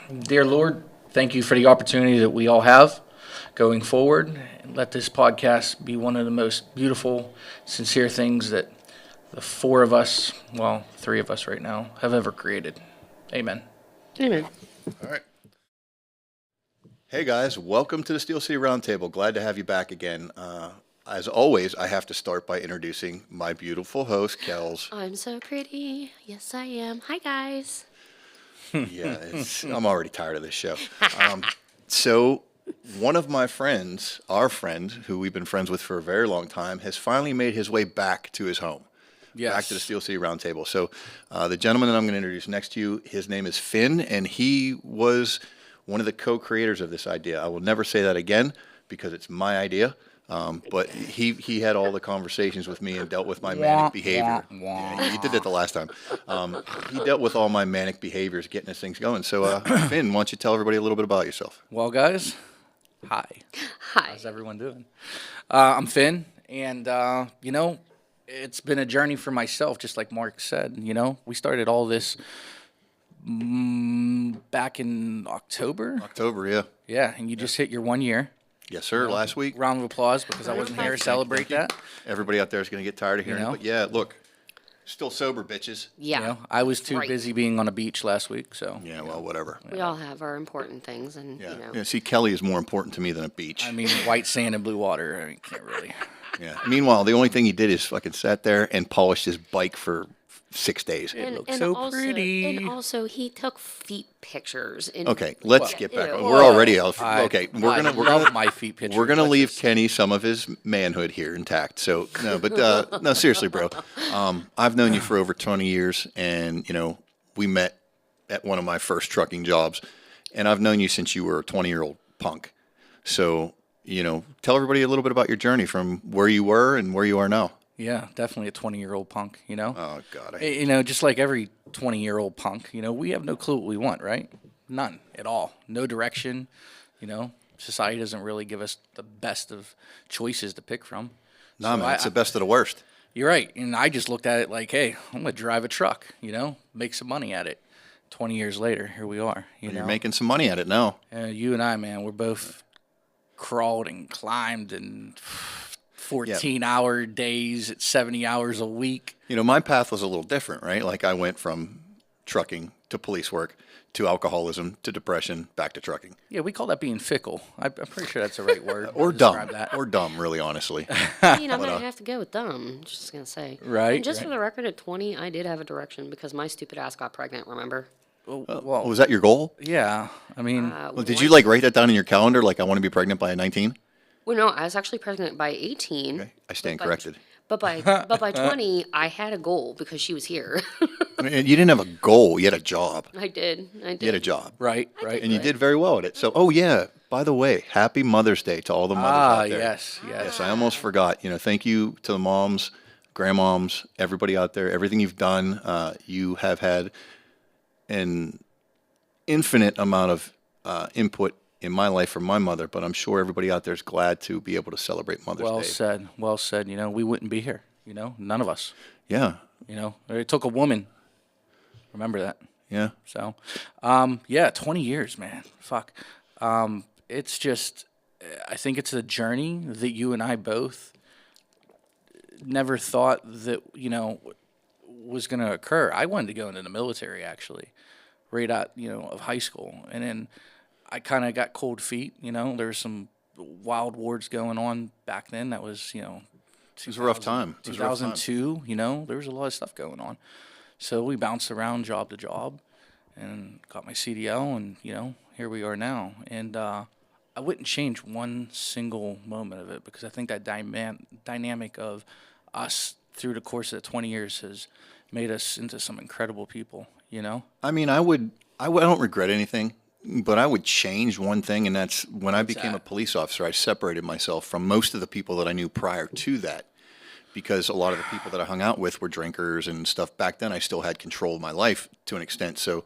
Dear Lord, thank you for the opportunity that we all have going forward. And let this podcast be one of the most beautiful, sincere things that the four of us, well, three of us right now, have ever created. Amen. Amen. All right. Hey guys, welcome to the Steel City Roundtable. Glad to have you back again. As always, I have to start by introducing my beautiful host, Kels. I'm so pretty. Yes, I am. Hi, guys. Yeah, I'm already tired of this show. So, one of my friends, our friend, who we've been friends with for a very long time, has finally made his way back to his home. Yes. Back to the Steel City Roundtable. So, the gentleman that I'm going to introduce next to you, his name is Finn, and he was one of the co-creators of this idea. I will never say that again because it's my idea. But he had all the conversations with me and dealt with my manic behavior. Yeah, he did that the last time. He dealt with all my manic behaviors, getting his things going. So, Finn, why don't you tell everybody a little bit about yourself? Well, guys, hi. Hi. How's everyone doing? I'm Finn, and, it's been a journey for myself, just like Mark said. We started all this back in October. October, yeah. Yeah, and you just hit your 1 year. Yes, sir. Last week. Round of applause because I wasn't here to celebrate that. Everybody out there is going to get tired of hearing You know? it. But yeah, look, still sober, bitches. Yeah. I was too Right. busy being on a beach last week, so. Yeah, well, whatever. We all have our important things, and Yeah. you know. Yeah, see, Kelly is more important to me than a beach. I mean, white sand and blue water. I mean, can't really. Yeah. Meanwhile, the only thing he did is fucking sat there and polished his bike for 6 days. looks so also, pretty. And also, he took feet pictures. And, Okay, let's get back. Ew. We're already off. I- Okay, I we're love gonna my feet pictures. we're gonna Let's leave just- Kenny some of his manhood here intact. So no, but no, seriously, bro. I've known you for over 20 years, and we met at one of my first trucking jobs, and I've known you since you were a 20-year-old punk. So tell everybody a little bit about your journey from where you were and where you are now. Yeah, definitely a 20-year-old punk, Oh God, I hate Just like every 20-year-old punk, we have no clue what we want, right? None at all. No direction, Society doesn't really give us the best of choices to pick from. nah, man, it's the best of the worst. You're right. And I just looked at it like, hey, I'm going to drive a truck, make some money at it. 20 years later, here we are, You're making some money at it now. You and I, man, we're both crawled and climbed and 14-hour days at 70 hours a week. My path was a little different, right? Like I went from trucking to police work to alcoholism to depression back to trucking. Yeah, we call that being fickle. I'm pretty sure that's the right word. Or to dumb. describe that. Or dumb, really, honestly. I'm gonna have to go with them. Just gonna say. Right, And just right. for the record, at 20, I did have a direction because my stupid ass got pregnant. Remember? Well, Was that your goal? yeah. I mean, Well, did you write that down in your calendar? Like, I want to be pregnant by 19? Well, no, I was actually pregnant by 18. Okay, I stand but- corrected. But by 20, I had a goal because she was here. I mean, you didn't have a goal. You had a job. I did. You had a job. right. And you did very well at it. So, oh, yeah, by the way, happy Mother's Day to all the mothers out there. Yes. Yes, I almost forgot. Thank you to the moms, grandmoms, everybody out there. Everything you've done, you have had an infinite amount of input in my life from my mother, but I'm sure everybody out there is glad to be able to celebrate Mother's Well Day. said. Well said. We wouldn't be here. None of us. Yeah, It took a woman. Remember that. yeah. So, 20 years, man. Fuck. It's just, I think it's a journey that you and I both never thought that, was going to occur. I wanted to go into the military, actually, right out, of high school. And then I kind of got cold feet, there was some wild wars going on back then. That was, It was a rough time. 2002, there was a lot of stuff going on. So we bounced around job to job and got my CDL, and, here we are now. And I wouldn't change one single moment of it because I think that dynamic of us through the course of the 20 years has made us into some incredible people, I mean, I don't regret anything, but I would change one thing, and that's when I became a police officer, I separated myself from most of the people that I knew prior to that, because a lot of the people that I hung out with were drinkers and stuff. Back then, I still had control of my life to an extent, so,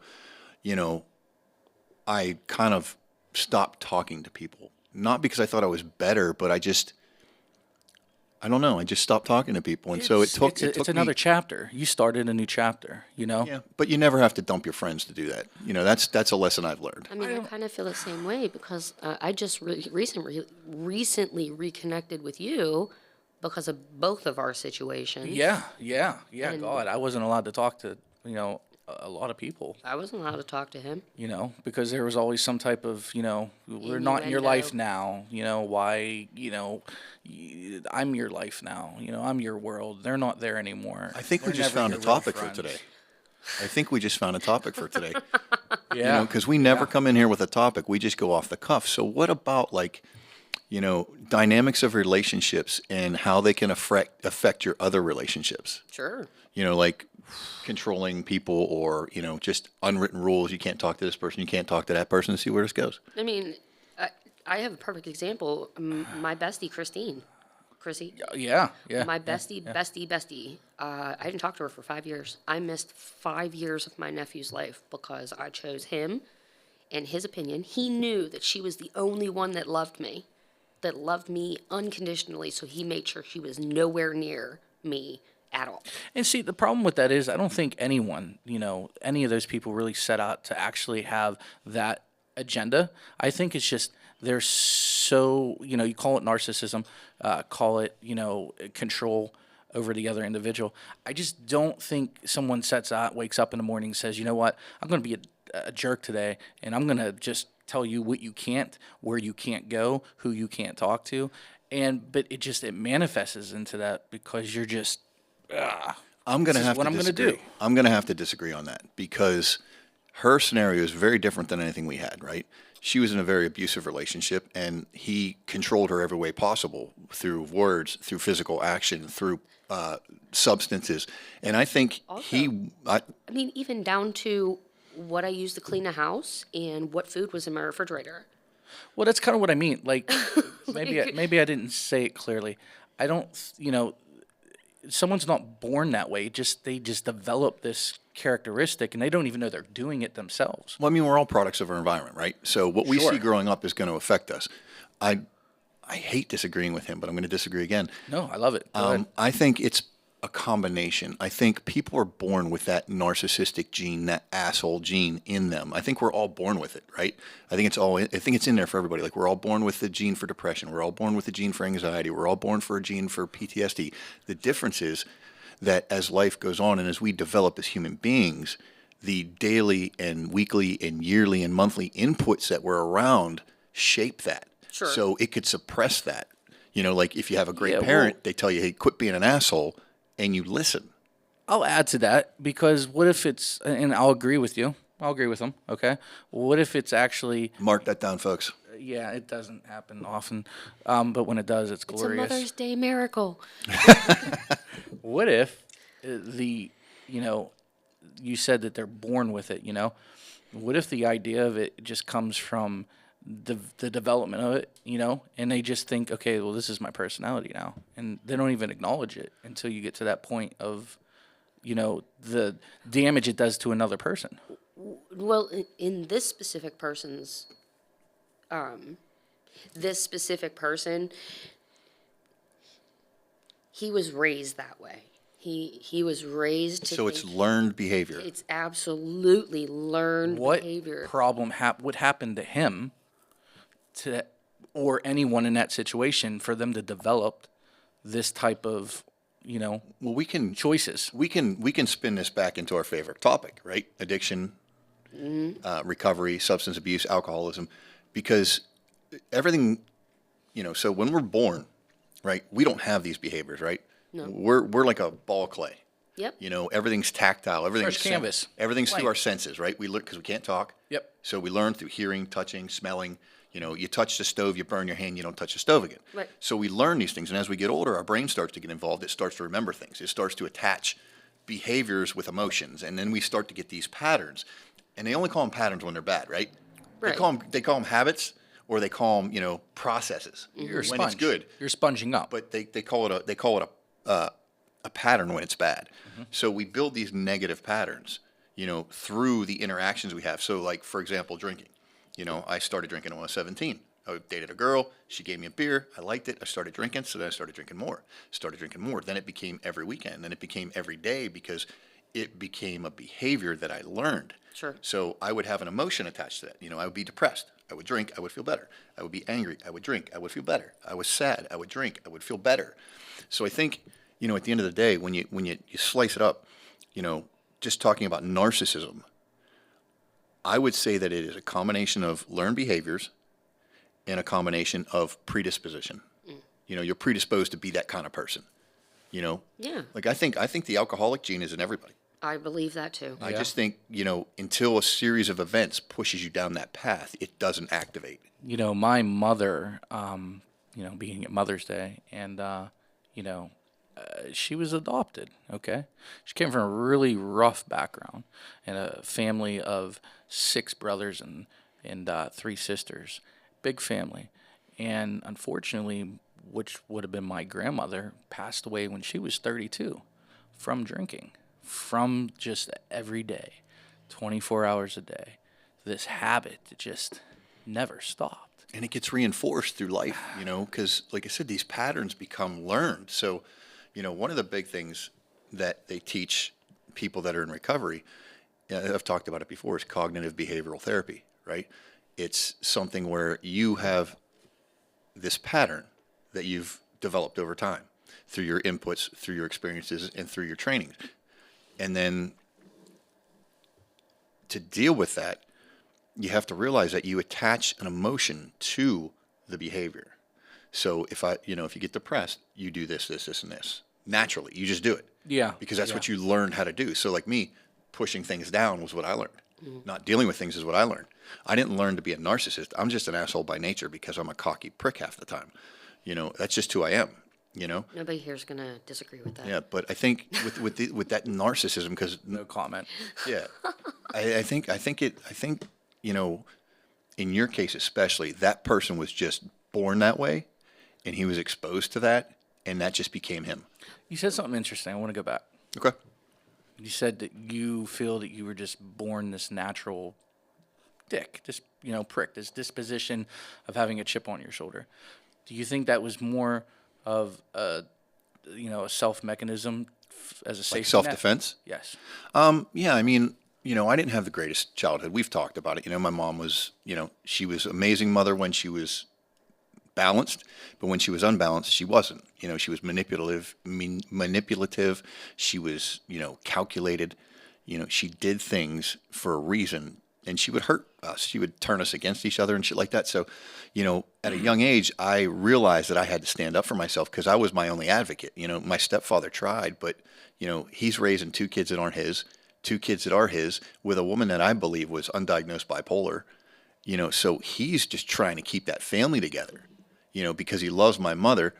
I kind of stopped talking to people. Not because I thought I was better, but I don't know. I just stopped talking to people, and so it took. It's another chapter. You started a new chapter. You know. Yeah, but you never have to dump your friends to do that. You know, that's a lesson I've learned. I mean, I kind of feel the same way because I just recently reconnected with you because of both of our situations. Yeah. And- God, I wasn't allowed to talk to a lot of people. I wasn't allowed to talk to him. Because there was always some type of, we're not in your life Innuendo. now. Why, I'm your life now. I'm your world. They're not there anymore. I think we They're just never found a your real topic for friends. today. I think we just found a topic for today. Yeah. Because we never come in here with a topic. We just go off the cuff. So what about dynamics of relationships and how they can affect your other relationships? Sure. Like controlling people or, just unwritten rules. You can't talk to this person. You can't talk to that person and see where this goes. I mean, I have a perfect example. My bestie, Chrissy. Yeah. My bestie. I didn't talk to her for 5 years. I missed 5 years of my nephew's life because I chose him and his opinion. He knew that she was the only one that loved me unconditionally, so he made sure she was nowhere near me at all. And see, the problem with that is I don't think anyone, any of those people really set out to actually have that agenda. I think it's just they're so, you call it narcissism, call it, control over the other individual. I just don't think someone wakes up in the morning and says, you know what, I'm going to be a jerk today, and I'm going to just tell you what you can't, where you can't go, who you can't talk to. But it manifests into that because you're just, I'm going to have to disagree. I'm going to have to disagree on that because her scenario is very different than anything we had, right? She was in a very abusive relationship, and he controlled her every way possible through words, through physical action, through substances. And I think I mean, even down to what I used to clean a house and what food was in my refrigerator. Well, that's kind of what I mean. Like, maybe I didn't say it clearly. I don't, someone's not born that way. They just develop this characteristic, and they don't even know they're doing it themselves. Well, I mean, we're all products of our environment, right? So what we see growing up is going to affect us. I hate disagreeing with him, but I'm going to disagree again. No, I love it. Go ahead. I think it's a combination. I think people are born with that narcissistic gene, that asshole gene in them. I think we're all born with it, right? I think it's in there for everybody. Like, we're all born with the gene for depression. We're all born with the gene for anxiety. We're all born for a gene for PTSD. The difference is that as life goes on and as we develop as human beings, the daily and weekly and yearly and monthly inputs that we're around shape that. Sure. So it could suppress that. Like if you have a great parent, they tell you, hey, quit being an asshole, and you listen. I'll add to that because what if it's, and I'll agree with you. I'll agree with them. Okay. What if it's actually, Mark that down, folks. yeah, it doesn't happen often. But when it does, it's glorious. It's a Mother's Day miracle. What if you said that they're born with it, What if the idea of it just comes from the development of it, and they just think, okay, well, this is my personality now. And they don't even acknowledge it until you get to that point of, the damage it does to another person. Well, in this specific person, he was raised that way. He was raised to So it's learned behavior. It's absolutely learned What behavior. problem would happen to him or anyone in that situation for them to develop this type of, Well, we can choices? we can spin this back into our favorite topic, right? Addiction, recovery, substance abuse, alcoholism, because everything, so when we're born, right, we don't have these behaviors, right? No. We're like a ball of clay. Yep. Everything's tactile. Everything's Fresh canvas. Everything's through Blank. our senses, right? We look because we can't talk. Yep. So we learn through hearing, touching, smelling. You touch the stove, you burn your hand, you don't touch the stove again. Right. So we learn these things, and as we get older, our brain starts to get involved. It starts to remember things. It starts to attach behaviors with emotions, and then we start to get these patterns. And they only call them patterns when they're bad, right? Right. They call them habits, or they call them processes You're a when sponge. it's good. You're sponging up. But they call it a pattern when it's bad. Mm-hmm. So we build these negative patterns, through the interactions we have. So, like, for example, drinking. I started drinking when I was 17, I dated a girl. She gave me a beer. I liked it. I started drinking. So then I started drinking more. Started drinking more. Then it became every weekend. Then it became every day because it became a behavior that I learned. Sure. So I would have an emotion attached to that. I would be depressed. I would drink. I would feel better. I would be angry. I would drink. I would feel better. I was sad. I would drink. I would feel better. So I think, at the end of the day, when you slice it up, just talking about narcissism, I would say that it is a combination of learned behaviors and a combination of predisposition. You're predisposed to be that kind of person. Yeah. Like I think the alcoholic gene is in everybody. I believe that too. I just think, until a series of events pushes you down that path, it doesn't activate. My mother, being at Mother's Day, and, she was adopted, okay? She came from a really rough background and a family of 6 brothers and 3 sisters. Big family. And unfortunately, which would have been my grandmother, passed away when she was 32 from drinking, from just every day, 24 hours a day. This habit that just never stopped. And it gets reinforced through life, because, like I said, these patterns become learned. So, one of the big things that they teach people that are in recovery, I've talked about it before, is cognitive behavioral therapy, right? It's something where you have this pattern that you've developed over time through your inputs, through your experiences, and through your training. And then to deal with that, you have to realize that you attach an emotion to the behavior. So if you get depressed, you do this, and this. Naturally, you just do it. Yeah. Because that's what you learned how to do. So like me, pushing things down was what I learned. Not dealing with things is what I learned. I didn't learn to be a narcissist. I'm just an asshole by nature because I'm a cocky prick half the time. That's just who I am. Nobody here's going to disagree with that. Yeah, but I think with that narcissism, because No comment. yeah, I think in your case especially, that person was just born that way, and he was exposed to that, and that just became him. You said something interesting. I want to go back. Okay. You said that you feel that you were just born this natural dick, this prick, this disposition of having a chip on your shoulder. Do you think that was more of a self mechanism as a safety Like self-defense? net? Yes. Yeah, I mean, I didn't have the greatest childhood. We've talked about it. My mom was, she was an amazing mother when she was balanced, but when she was unbalanced, she wasn't. She was manipulative. She was, calculated. She did things for a reason, and she would hurt us. She would turn us against each other and shit like that. So, at a young age, I realized that I had to stand up for myself because I was my only advocate. My stepfather tried, but, he's raising 2 kids that aren't his, 2 kids that are his, with a woman that I believe was undiagnosed bipolar. So he's just trying to keep that family together, because he loves my mother.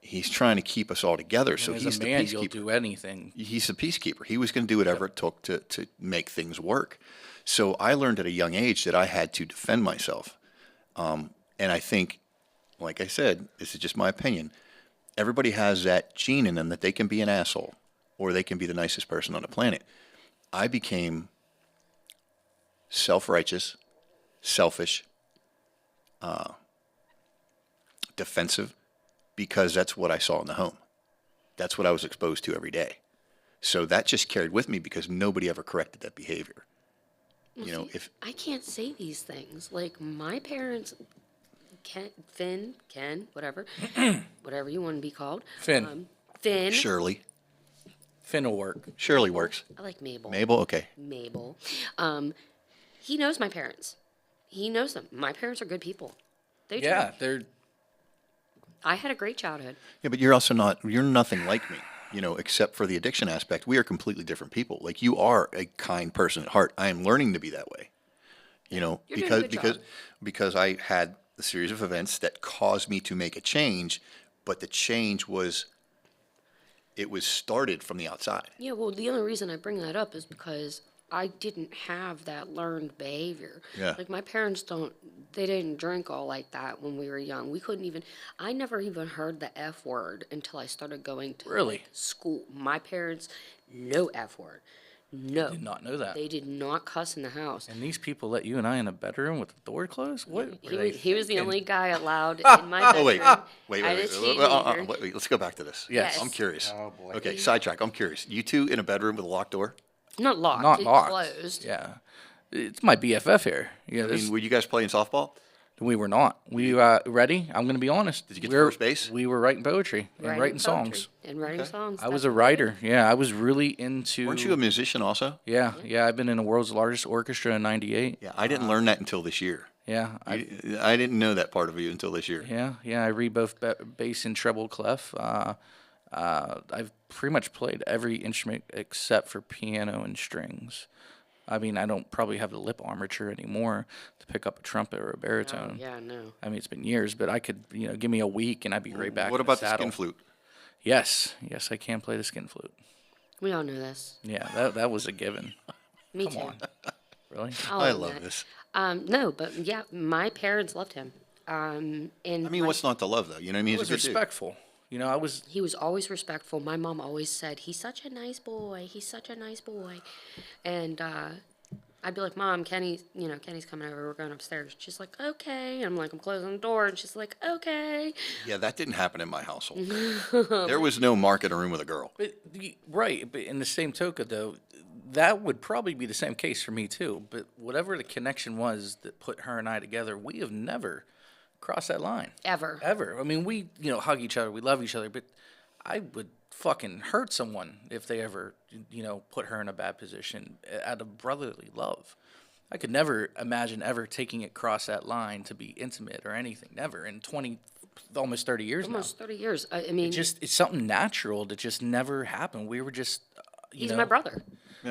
He's trying to keep us all together. So As he's a the man, you'll peacekeeper. do anything. He's the peacekeeper. He was going to do whatever it took to make things work. So I learned at a young age that I had to defend myself. And I think, like I said, this is just my opinion, everybody has that gene in them that they can be an asshole or they can be the nicest person on the planet. I became self-righteous, selfish, defensive, because that's what I saw in the home. That's what I was exposed to every day. So that just carried with me because nobody ever corrected that behavior. See, I can't say these things. Like my parents, Ken, whatever, whatever you want to be called. Finn. Finn. Shirley. Finn will work. Shirley works. I like Mabel. Mabel, okay. Mabel. He knows my parents. He knows them. My parents are good people. They Yeah, drink. they're I had a great childhood. Yeah, but you're nothing like me, except for the addiction aspect. We are completely different people. Like you are a kind person at heart. I am learning to be that way, You're doing a because good job. because I had a series of events that caused me to make a change, but the change was started from the outside. Yeah, well, the only reason I bring that up is because I didn't have that learned behavior. Yeah. Like my parents they didn't drink all like that when we were young. I never even heard the F word until I started going to Really? school. My parents, no F word. No. Did not know that. They did not cuss in the house. And these people let you and I in a bedroom with the door closed? What? He was the only guy allowed in my bedroom. Oh, wait. I had a teenager. Wait, let's go back to this. Yes. I'm curious. Oh, boy. Okay, sidetrack. I'm curious. You two in a bedroom with a locked door? Not locked. Not it locked. Closed. Yeah. It's my BFF here. Yeah, I mean, were you guys playing softball? we were not. We ready? I'm going to be honest. Did you get to first base? We were writing poetry and writing songs. And writing songs. I was that's a what we writer. Yeah, I was really into. Weren't you a musician also? Yeah, yeah. I've been in the world's largest orchestra in '98. Yeah, I didn't learn that until this year. Yeah, I didn't know that part of you until this year. yeah. I read both bass and treble clef. I've pretty much played every instrument except for piano and strings. I mean, I don't probably have the lip armature anymore to pick up a trumpet or a baritone. Yeah, no. I mean, it's been years, but I could, give me a week and I'd be right back. What in about the the saddle. skin flute? Yes, I can play the skin flute. We all know this. Yeah, that was a given. Me Come too. on, really? I'll I own love that. this. No, but yeah, my parents loved him. And I mean, what's not to love though? You know what I mean? It He's was a good dude. respectful. I was. he was always respectful. My mom always said, "He's such a nice boy. He's such a nice boy," and I'd be like, "Mom, Kenny's coming over. We're going upstairs." She's like, "Okay." And I'm like, "I'm closing the door," and she's like, "Okay." Yeah, that didn't happen in my household. There was no Mark in a room with a girl. Right, but in the same token, though, that would probably be the same case for me too. But whatever the connection was that put her and I together, we have never crossed that line. Ever. I mean, we hug each other, we love each other, but I would fucking hurt someone if they ever put her in a bad position out of brotherly love. I could never imagine ever taking it across that line to be intimate or anything. Never. In almost 30 years Almost now. 30 years. I mean, It's something natural that just never happened. We were just, he's my brother.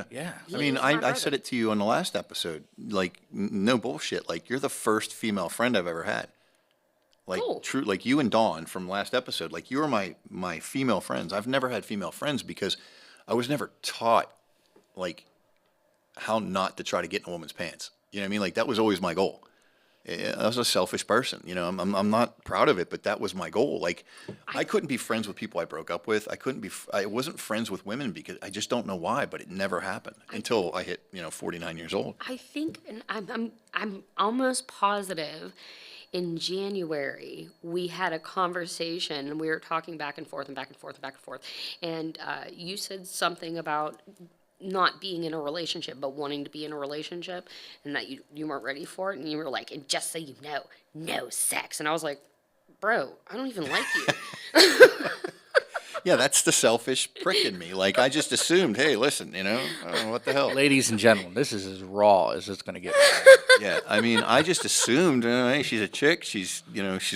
Yeah. I mean, He's my I brother. said it to you on the last episode. Like, no bullshit. Like, you're the first female friend I've ever had. Like, Cool. true. Like you and Dawn from last episode. Like, you are my female friends. I've never had female friends because I was never taught like how not to try to get in a woman's pants. You know what I mean? Like, that was always my goal. I was a selfish person, I'm not proud of it, but that was my goal. Like, I couldn't be friends with people I broke up with. I wasn't friends with women because I just don't know why, but it never happened until I hit, 49 years old. I think, and I'm almost positive, in January we had a conversation and we were talking back and forth and back and forth and back and forth, and you said something about not being in a relationship but wanting to be in a relationship, and that you weren't ready for it, and you were like, "And just so you know, no sex." And I was like, "Bro, I don't even like you." Yeah, that's the selfish prick in me. Like, I just assumed, hey, listen, what the hell? Ladies and gentlemen, this is as raw as it's going to get. Yeah, I mean, I just assumed, hey, she's a chick, she's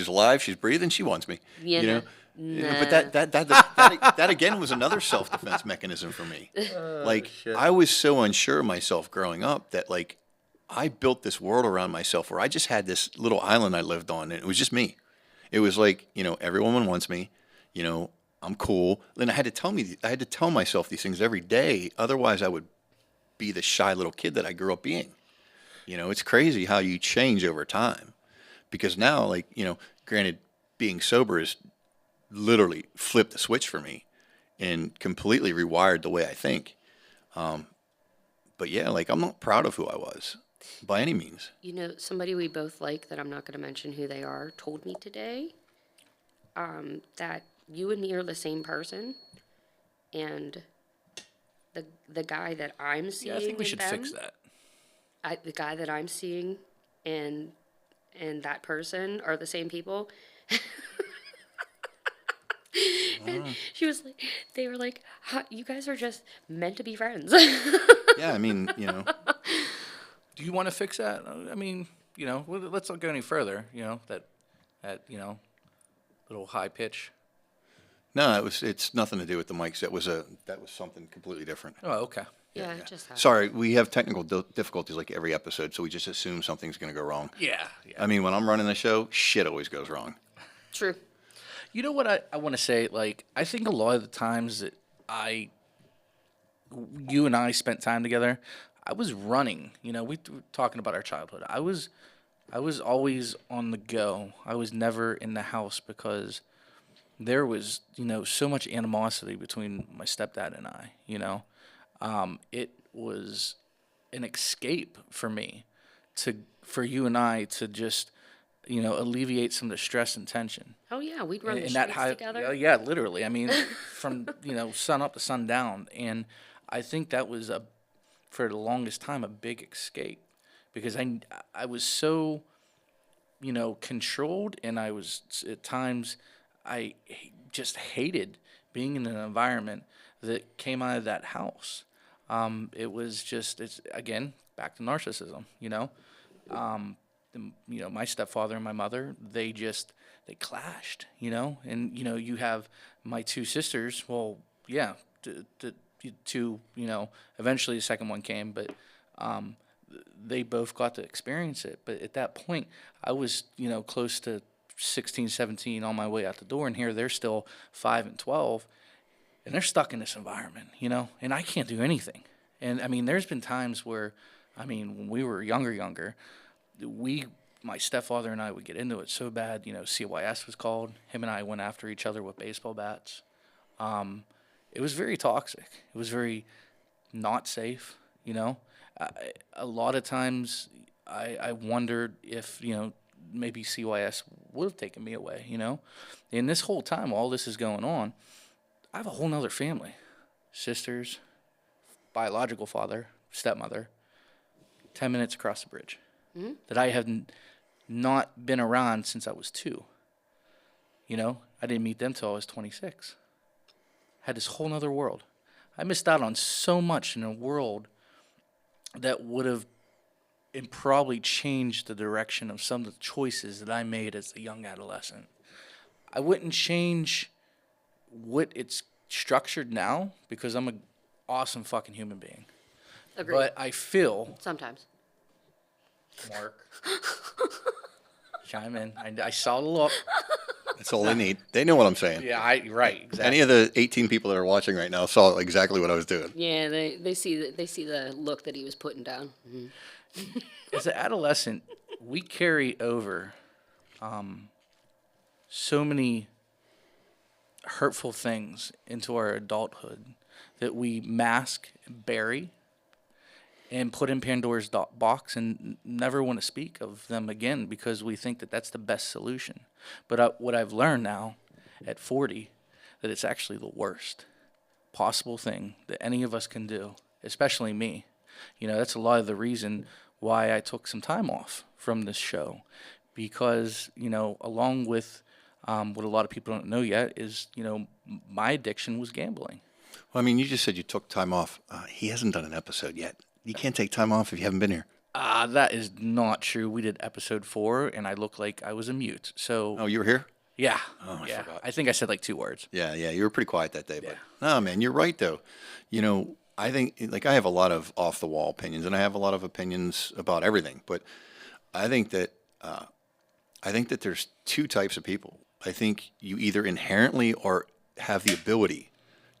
alive, she's breathing, she wants me. Yeah, But that again was another self-defense mechanism for me. Like, I was so unsure of myself growing up that, like, I built this world around myself where I just had this little island I lived on, and it was just me. It was like, every woman wants me, I'm cool. Then I had to tell myself these things every day. Otherwise, I would be the shy little kid that I grew up being. It's crazy how you change over time. Because now, like, granted, being sober has literally flipped the switch for me and completely rewired the way I think. But yeah, like, I'm not proud of who I was by any means. Somebody we both like, that I'm not going to mention who they are, told me today that you and me are the same person, and the guy that I'm seeing, Yeah, I think we in should them, fix that. the guy that I'm seeing and that person are the same people. And she was like, they were like, "You guys are just meant to be friends." Yeah, I mean, Do you want to fix that? I mean, let's not go any further. That little high pitch. no, it's nothing to do with the mics. That was something completely different. Oh, okay. Yeah, it just happened. Sorry, we have technical difficulties like every episode, so we just assume something's going to go wrong. Yeah. I mean, when I'm running the show, shit always goes wrong. True. You know what I want to say? Like, I think a lot of the times that you and I spent time together, I was running. We were talking about our childhood. I was always on the go. I was never in the house because there was, so much animosity between my stepdad and I, it was an escape for me for you and I to just, alleviate some of the stress and tension. Oh yeah, we'd run the And streets together. yeah, literally. I mean, from, sun up to sundown. And I think that was for the longest time, a big escape because I was so, controlled, and I was at times, just hated being in an environment that came out of that house. It was just, it's again, back to narcissism, my stepfather and my mother, they clashed, and, you have my two sisters. Well, yeah, two, eventually the second one came, but, they both got to experience it. But at that point, I was, close to 16, 17 on my way out the door, and here they're still 5 and 12, and they're stuck in this environment, and I can't do anything. And I mean, there's been times where, when we were younger, my stepfather and I would get into it so bad, CYS was called. Him and I went after each other with baseball bats. It was very toxic. It was very not safe, a lot of times I wondered if, maybe CYS would have taken me away, And this whole time, while this is going on, I have a whole nother family. Sisters, biological father, stepmother, 10 minutes across the bridge that I have not been around since I was 2. I didn't meet them till I was 26. Had this whole nother world. I missed out on so much in a world that would have and probably changed the direction of some of the choices that I made as a young adolescent. I wouldn't change what it's structured now because I'm an awesome fucking human being. Agreed. But I feel, Sometimes. Mark, chime in. I saw the look. That's all they need. They know what I'm saying. Yeah, right, exactly. Any of the 18 people that are watching right now saw exactly what I was doing. Yeah, they see the look that he was putting down. Mm-hmm. As an adolescent, we carry over so many hurtful things into our adulthood that we mask, bury, and put in Pandora's box and never want to speak of them again because we think that that's the best solution. But what I've learned now at 40, that it's actually the worst possible thing that any of us can do, especially me. That's a lot of the reason why I took some time off from this show because, along with what a lot of people don't know yet is, my addiction was gambling. Well, you just said you took time off. He hasn't done an episode yet. You can't take time off if you haven't been here. That is not true. We did episode 4, and I looked like I was a mute. So. Oh, you were here? Yeah. Oh, I forgot. I think I said like 2 words. Yeah, you were pretty quiet that day. Yeah. But no, man, you're right though. I think I have a lot of off the wall opinions, and I have a lot of opinions about everything. But I think that there's 2 types of people. I think you either inherently or have the ability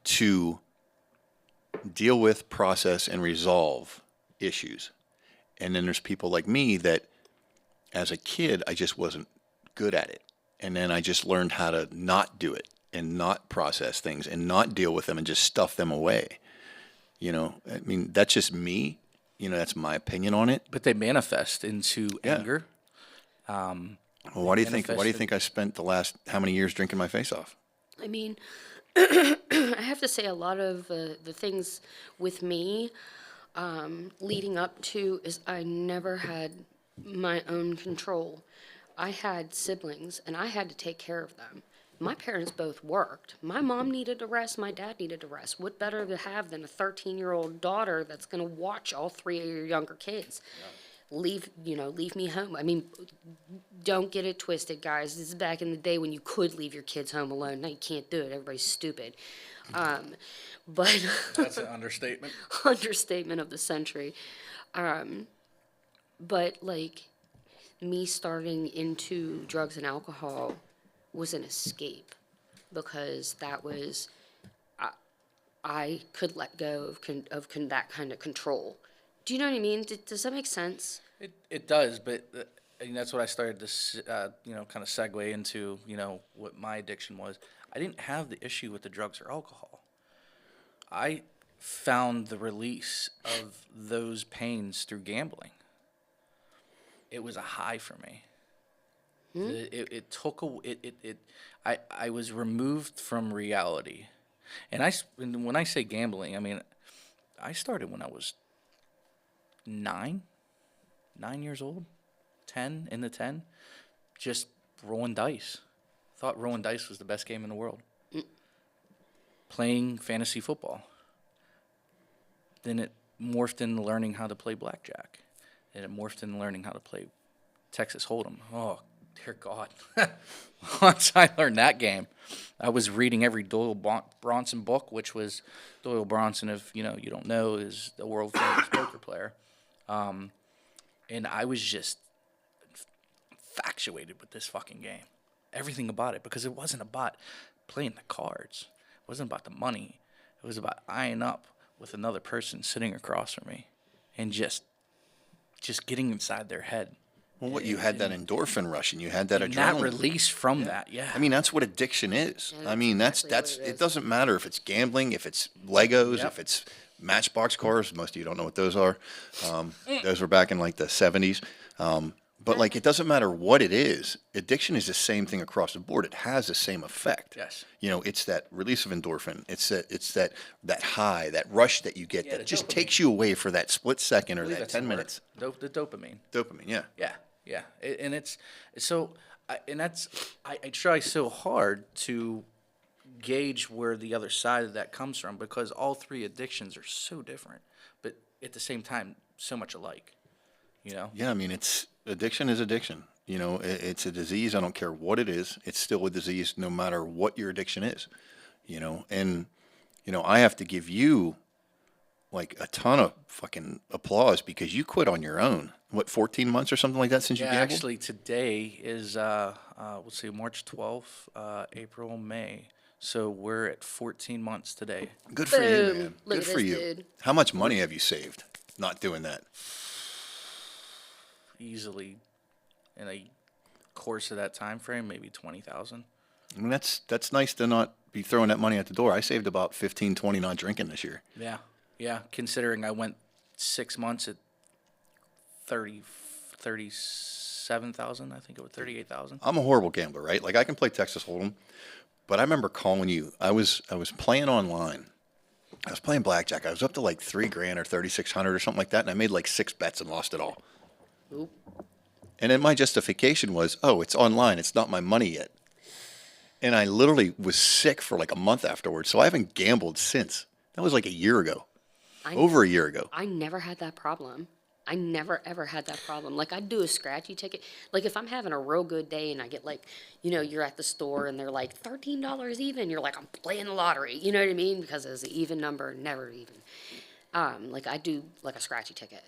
to deal with, process, and resolve issues. And then there's people like me that as a kid, I just wasn't good at it. And then I just learned how to not do it and not process things and not deal with them and just stuff them away. That's just me. That's my opinion on it. But they manifest into anger. Well, why do you think I spent the last how many years drinking my face off? I have to say a lot of the things with me leading up to is I never had my own control. I had siblings, and I had to take care of them. My parents both worked. My mom needed to rest. My dad needed to rest. What better to have than a 13-year-old daughter that's going to watch all 3 of your younger kids? Yeah. Leave me home. Don't get it twisted, guys. This is back in the day when you could leave your kids home alone. Now you can't do it. Everybody's stupid. But that's an understatement. Understatement of the century. But me starting into drugs and alcohol was an escape because that was I could let go of that kind of control. Do you know what I mean? Does that make sense? It does, but that's what I started to kind of segue into what my addiction was. I didn't have the issue with the drugs or alcohol. I found the release of those pains through gambling. It was a high for me. It took a I was removed from reality, and and when I say gambling, I mean I started when I was 9 years old, 10 in the 10, just rolling dice. Thought rolling dice was the best game in the world. Playing fantasy football. Then it morphed into learning how to play blackjack. And it morphed into learning how to play Texas Hold'em. Oh, dear God. Once I learned that game, I was reading every Doyle Bronson book, which was Doyle Bronson, if you don't know, is the world famous poker player. And I was just infatuated with this fucking game. Everything about it, because it wasn't about playing the cards. It wasn't about the money. It was about eyeing up with another person sitting across from me and just getting inside their head. Well, you had that endorphin rush, and you had that And adrenaline. that release from that, yeah. I mean, that's what addiction is. Yeah, I mean, that's that's exactly what it it is. doesn't matter if it's gambling, if it's Legos, Yep. if it's Matchbox cars. Most of you don't know what those are. Those were back in like the 70s. But like, it doesn't matter what it is. Addiction is the same thing across the board. It has the same effect. Yes. It's that release of endorphin. It's that high, that rush that you get Yeah, the that just dopamine. takes you away for that split second I or believe that that's the 10 word. minutes. The dopamine. Dopamine, yeah. Yeah. And it's so, I try so hard to gauge where the other side of that comes from, because all three addictions are so different, but at the same time, so much alike. Yeah, I mean, addiction is addiction. It's a disease. I don't care what it is. It's still a disease no matter what your addiction is. And I have to give you like a ton of fucking applause because you quit on your own. What, 14 months or something like that since you Yeah, gambled? actually, today is let's see, March 12th, April, May. So we're at 14 months today. Good for you, Boom. man. Look Good at for this, you. dude. How much money have you saved not doing that? Easily, in a course of that time frame, maybe 20,000. I mean, that's nice to not be throwing that money at the door. I saved about 15, 20 not drinking this year. Yeah. Considering I went 6 months at 37,000, I think it was 38,000. I'm a horrible gambler, right? Like, I can play Texas Hold'em, but I remember calling you. I was playing online. I was playing blackjack. I was up to like $3,000 or 3,600 or something like that, and I made like 6 bets and lost it all. Oop. And then my justification was, oh, it's online. It's not my money yet. And I literally was sick for like a month afterwards, so I haven't gambled since. That was like a year ago, over a year ago. I never had that problem. I never ever had that problem. Like, I'd do a scratchy ticket. Like, if I'm having a real good day and I get like, you're at the store and they're like $13 even, you're like, I'm playing the lottery. You know what I mean? Because it's an even number, never even. Like, I do like a scratchy ticket.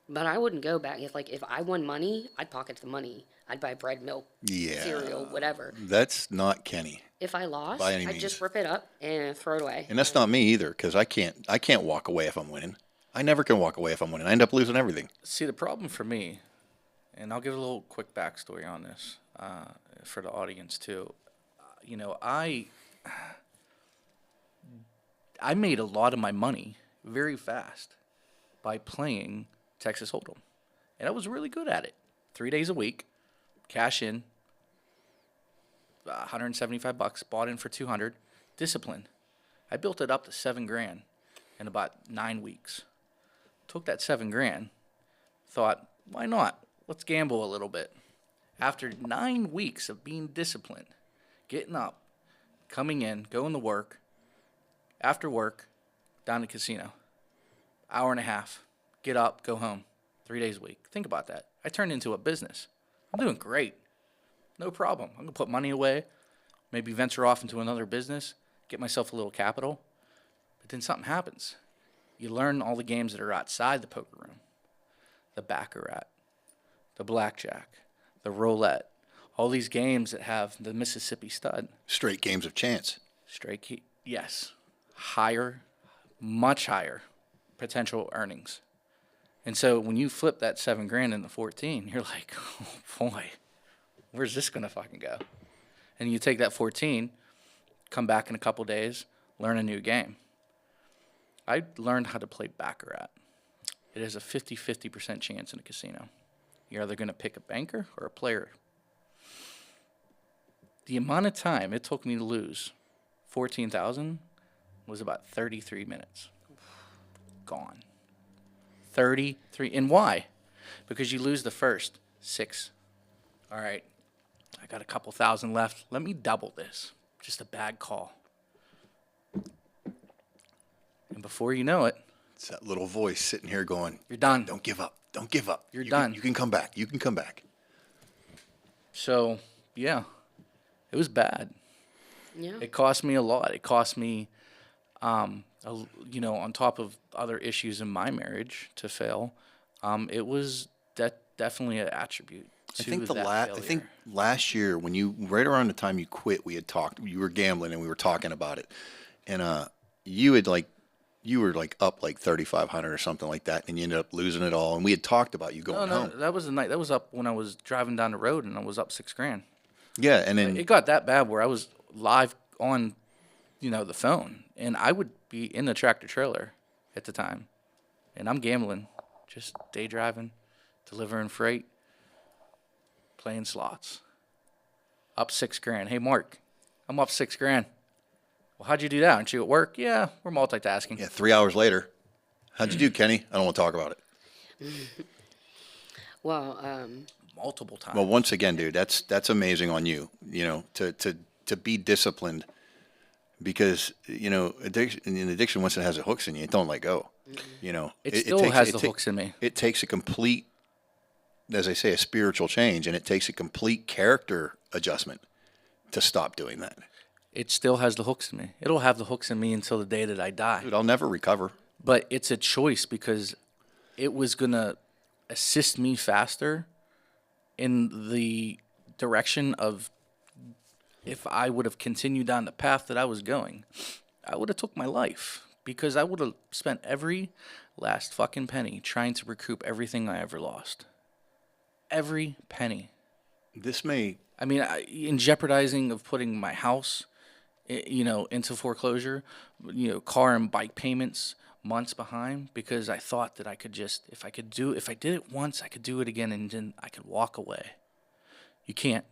But I wouldn't go back. If I won money, I'd pocket the money. I'd buy bread, milk, Yeah. cereal, whatever. That's not Kenny. If I lost, By any I'd just means. rip it up and throw it away. And that's not me either, because I can't walk away if I'm winning. I never can walk away if I'm winning. I end up losing everything. See, the problem for me, and I'll give a little quick backstory on this for the audience too. I made a lot of my money very fast by playing Texas Hold'em, and I was really good at it. 3 days a week, cash in, $175, bought in for 200. Discipline. I built it up to $7,000 in about 9 weeks. Took that $7,000, thought, why not? Let's gamble a little bit. After 9 weeks of being disciplined, getting up, coming in, going to work, after work, down to casino, hour and a half, get up, go home, 3 days a week. Think about that. I turned into a business. I'm doing great. No problem. I'm going to put money away, maybe venture off into another business, get myself a little capital. But then something happens. You learn all the games that are outside the poker room. The baccarat, the blackjack, the roulette, all these games that have the Mississippi stud. Straight games of chance. Straight key, yes. Higher, much higher potential earnings. And so when you flip that $7,000 into 14, you're like, oh boy, where's this gonna fucking go? And you take that 14, come back in a couple days, learn a new game. I learned how to play baccarat. It is a 50% chance in a casino. You're either going to pick a banker or a player. The amount of time it took me to lose 14,000 was about 33 minutes. Gone. 33. And why? Because you lose the first 6. All right, I got a couple thousand left. Let me double this. Just a bad call. And before you know it, It's that little voice sitting here going, you're done. Don't give up. Don't give up. You're You done. You can come back. You can come back. So, yeah, it was bad. Yeah. It cost me a lot. It cost me, on top of other issues in my marriage to fail. It was definitely an attribute to I think that I think failure. last year when right around the time you quit, we had talked. You were gambling and we were talking about it, and you were like up like 3,500 or something like that, and you ended up losing it all. And we had talked about you going No, home. that was the night. That was up when I was driving down the road and I was up $6,000. Yeah, and then It got that bad where I was live on, the phone, and I would be in the tractor trailer at the time, and I'm gambling, just day driving, delivering freight, playing slots. Up $6,000. Hey, Mark, I'm up $6,000. Well, how'd you do that? Aren't you at work? Yeah, we're multitasking. yeah, 3 hours later, how'd you do, Kenny? I don't want to talk about it. Well, Multiple times. Well, once again, dude, that's amazing on you. To be disciplined, because addiction once it has the hooks in you, it don't let go. It still has the hooks in me. It takes a complete, as I say, a spiritual change, and it takes a complete character adjustment to stop doing that. It still has the hooks in me. It'll have the hooks in me until the day that I die. Dude, I'll never recover. But it's a choice because it was going to assist me faster in the direction of if I would have continued down the path that I was going, I would have took my life because I would have spent every last fucking penny trying to recoup everything I ever lost. Every penny. This may I mean, in jeopardizing of putting my house, into foreclosure, car and bike payments months behind because I thought that I could just, if I did it once, I could do it again and then I could walk away. You can't.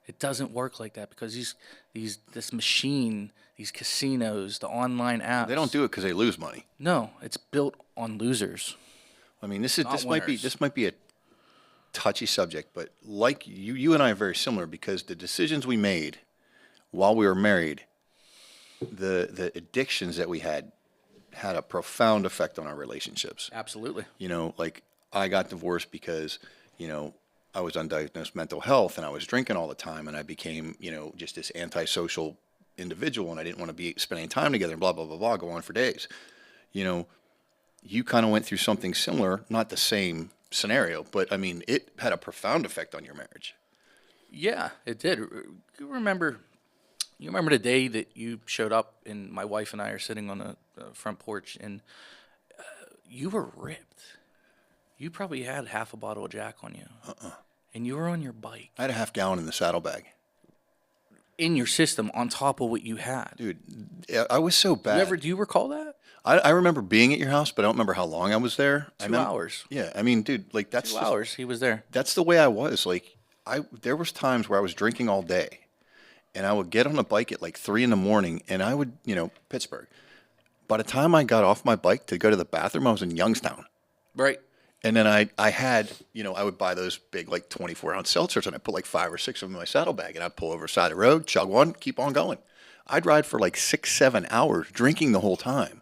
It doesn't work like that because this machine, these casinos, the online apps. they don't do it because they lose money. No, it's built on losers. I mean, this Not might be a touchy subject, but like you and I are very similar because the decisions we made while we were married, the addictions that we had a profound effect on our relationships. Absolutely. Like I got divorced because, I was undiagnosed mental health and I was drinking all the time and I became, just this antisocial individual and I didn't want to be spending time together and blah, blah, blah, blah, go on for days. You kind of went through something similar, not the same scenario, but I mean, it had a profound effect on your marriage. Yeah, it did. You remember the day that you showed up and my wife and I are sitting on the front porch and you were ripped. You probably had half a bottle of Jack on you. And you were on your bike. I had a half gallon in the saddlebag. In your system on top of what you had. Dude, I was so bad. Do you recall that? I remember being at your house, but I don't remember how long I was there. 2 hours. Yeah, I mean, dude, like that's 2 hours he was there. That's the way I was. Like there was times where I was drinking all day, and I would get on a bike at like 3 a.m, and I would, Pittsburgh. By the time I got off my bike to go to the bathroom, I was in Youngstown. Right. And then I had, I would buy those big like 24-ounce seltzers, and I put like 5 or 6 of them in my saddlebag, and I'd pull over the side of the road, chug one, keep on going. I'd ride for like 6, 7 hours, drinking the whole time,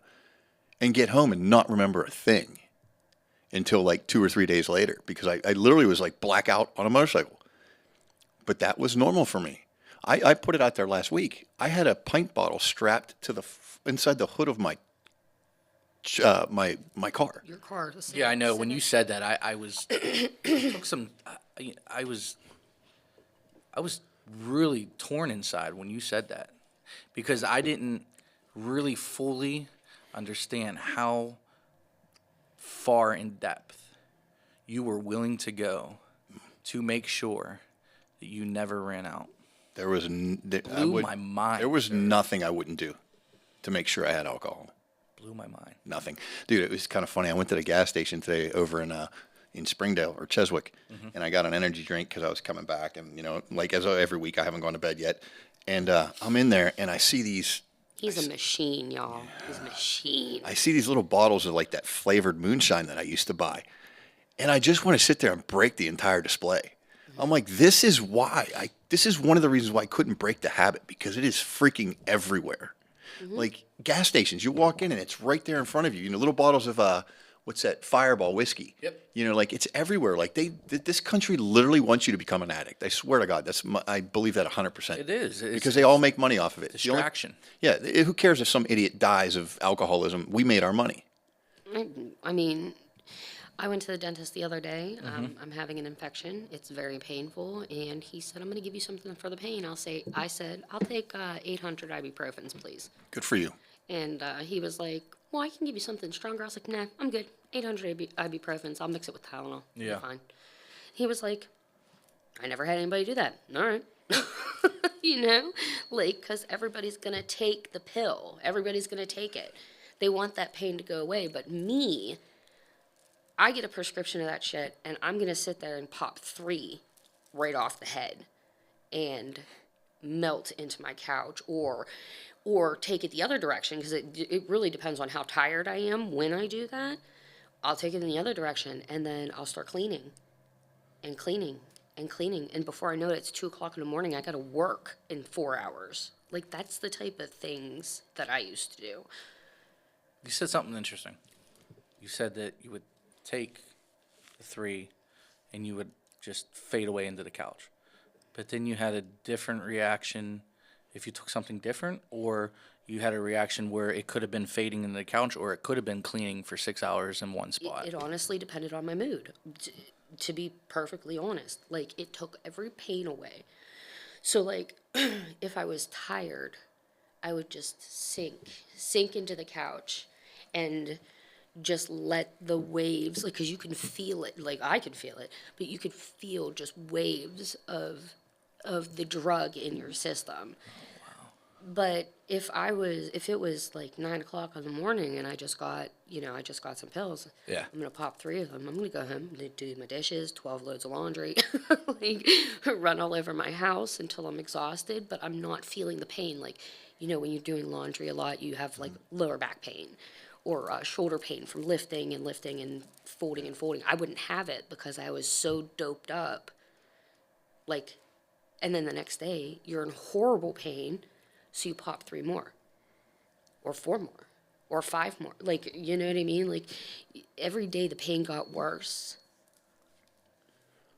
and get home and not remember a thing until like 2 or 3 days later because I literally was like blackout on a motorcycle. But that was normal for me. I put it out there last week. I had a pint bottle strapped to inside the hood of my my car. your car. Yeah, I know. When you said that, I was took some. I was really torn inside when you said that because I didn't really fully understand how far in depth you were willing to go to make sure that you never ran out. There was Blew my mind. There was nothing I wouldn't do to make sure I had alcohol. blew my mind. Nothing. Dude, it was kind of funny. I went to the gas station today over in Springdale or Cheswick, and I got an energy drink because I was coming back. And, like as every week, I haven't gone to bed yet. And I'm in there, and I see these. He's a machine, y'all. He's a machine. I see these little bottles of like that flavored moonshine that I used to buy. And I just want to sit there and break the entire display. I'm like, this is why. This is one of the reasons why I couldn't break the habit, because it is freaking everywhere. Like gas stations, you walk in and it's right there in front of you. Little bottles of what's that? Fireball whiskey. Yep. Like it's everywhere. Like this country literally wants you to become an addict. I swear to God, I believe that 100%. It is. Because they all make money off of it. Distraction. Who cares if some idiot dies of alcoholism? We made our money. I mean, I went to the dentist the other day. I'm having an infection. It's very painful, and he said, "I'm going to give you something for the pain." I said, "I'll take 800 ibuprofens, please." Good for you. And he was like, "Well, I can give you something stronger." I was like, "Nah, I'm good. 800 ibuprofens. I'll mix it with Tylenol. Yeah. Be fine." He was like, "I never had anybody do that." All right. Because everybody's going to take the pill. Everybody's going to take it. They want that pain to go away. But me, I get a prescription of that shit, and I'm going to sit there and pop 3 right off the head and melt into my couch, or take it the other direction, because it really depends on how tired I am when I do that. I'll take it in the other direction, and then I'll start cleaning and cleaning and cleaning. And before I know it, it's 2 o'clock in the morning. I got to work in 4 hours. Like, that's the type of things that I used to do. You said something interesting. You said that you would take the 3 and you would just fade away into the couch. But then you had a different reaction if you took something different, or you had a reaction where it could have been fading into the couch, or it could have been cleaning for 6 hours in one spot. It honestly depended on my mood, to be perfectly honest. Like, it took every pain away. So, like, if I was tired, I would just sink into the couch and just let the waves, like, because you can feel it, like I could feel it, but you could feel just waves of the drug in your system. But if it was like 9 o'clock in the morning and I just got some pills, Yeah. I'm going to pop 3 of them. I'm going to go home, do my dishes, 12 loads of laundry, like run all over my house until I'm exhausted, but I'm not feeling the pain. Like, when you're doing laundry a lot, you have like lower back pain or shoulder pain from lifting and folding and folding. I wouldn't have it because I was so doped up. Like, and then the next day, you're in horrible pain. So you pop 3 more, or 4 more, or 5 more. Like, you know what I mean? Like, every day the pain got worse.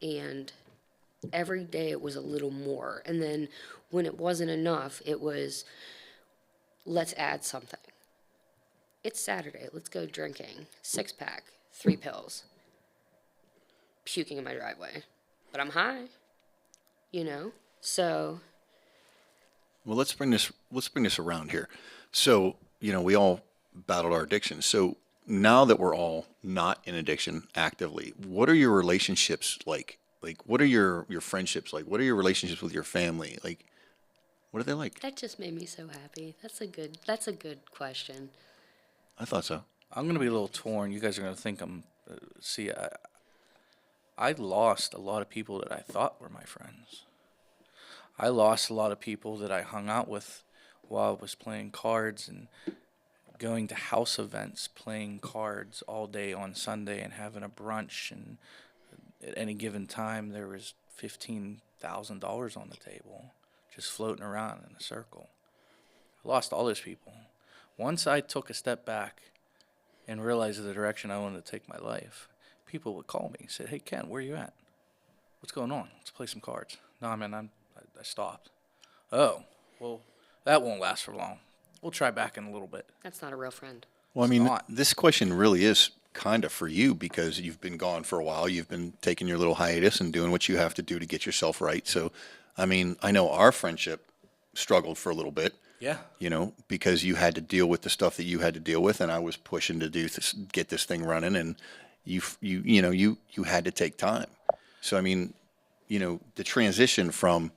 And every day it was a little more. And then when it wasn't enough, it was, let's add something. It's Saturday. Let's go drinking. 6-pack, 3 pills. Puking in my driveway. But I'm high, So... Well, let's bring this around here. So, we all battled our addiction. So now that we're all not in addiction actively, what are your relationships like? Like, what are your friendships like? What are your relationships with your family? Like, what are they like? That just made me so happy. That's a good question. I thought so. I'm going to be a little torn. You guys are going to think I'm... I lost a lot of people that I thought were my friends. I lost a lot of people that I hung out with while I was playing cards and going to house events, playing cards all day on Sunday and having a brunch. And at any given time, there was $15,000 on the table just floating around in a circle. I lost all those people. Once I took a step back and realized the direction I wanted to take my life, people would call me and say, "Hey, Ken, where you at? What's going on? Let's play some cards." No, man, I stopped. Oh, well, that won't last for long. We'll try back in a little bit. That's not a real friend. Well, I mean, not. this question really is kind of for you because you've been gone for a while. You've been taking your little hiatus and doing what you have to do to get yourself right. So, I mean, I know our friendship struggled for a little bit. Yeah. Because you had to deal with the stuff that you had to deal with, and I was pushing to do this, get this thing running, and you had to take time. So, I mean, the transition from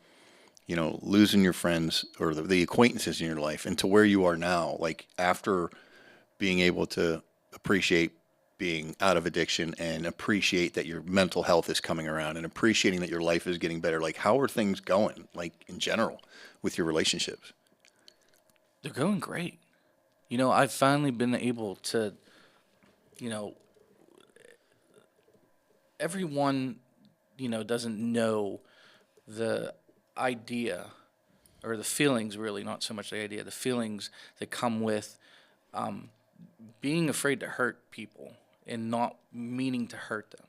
losing your friends or the acquaintances in your life into where you are now, like after being able to appreciate being out of addiction and appreciate that your mental health is coming around and appreciating that your life is getting better. Like, how are things going, like in general, with your relationships? They're going great. You know, I've finally been able to, you know, everyone, you know, doesn't know the idea or the feelings, really, not so much the idea, the feelings that come with being afraid to hurt people and not meaning to hurt them,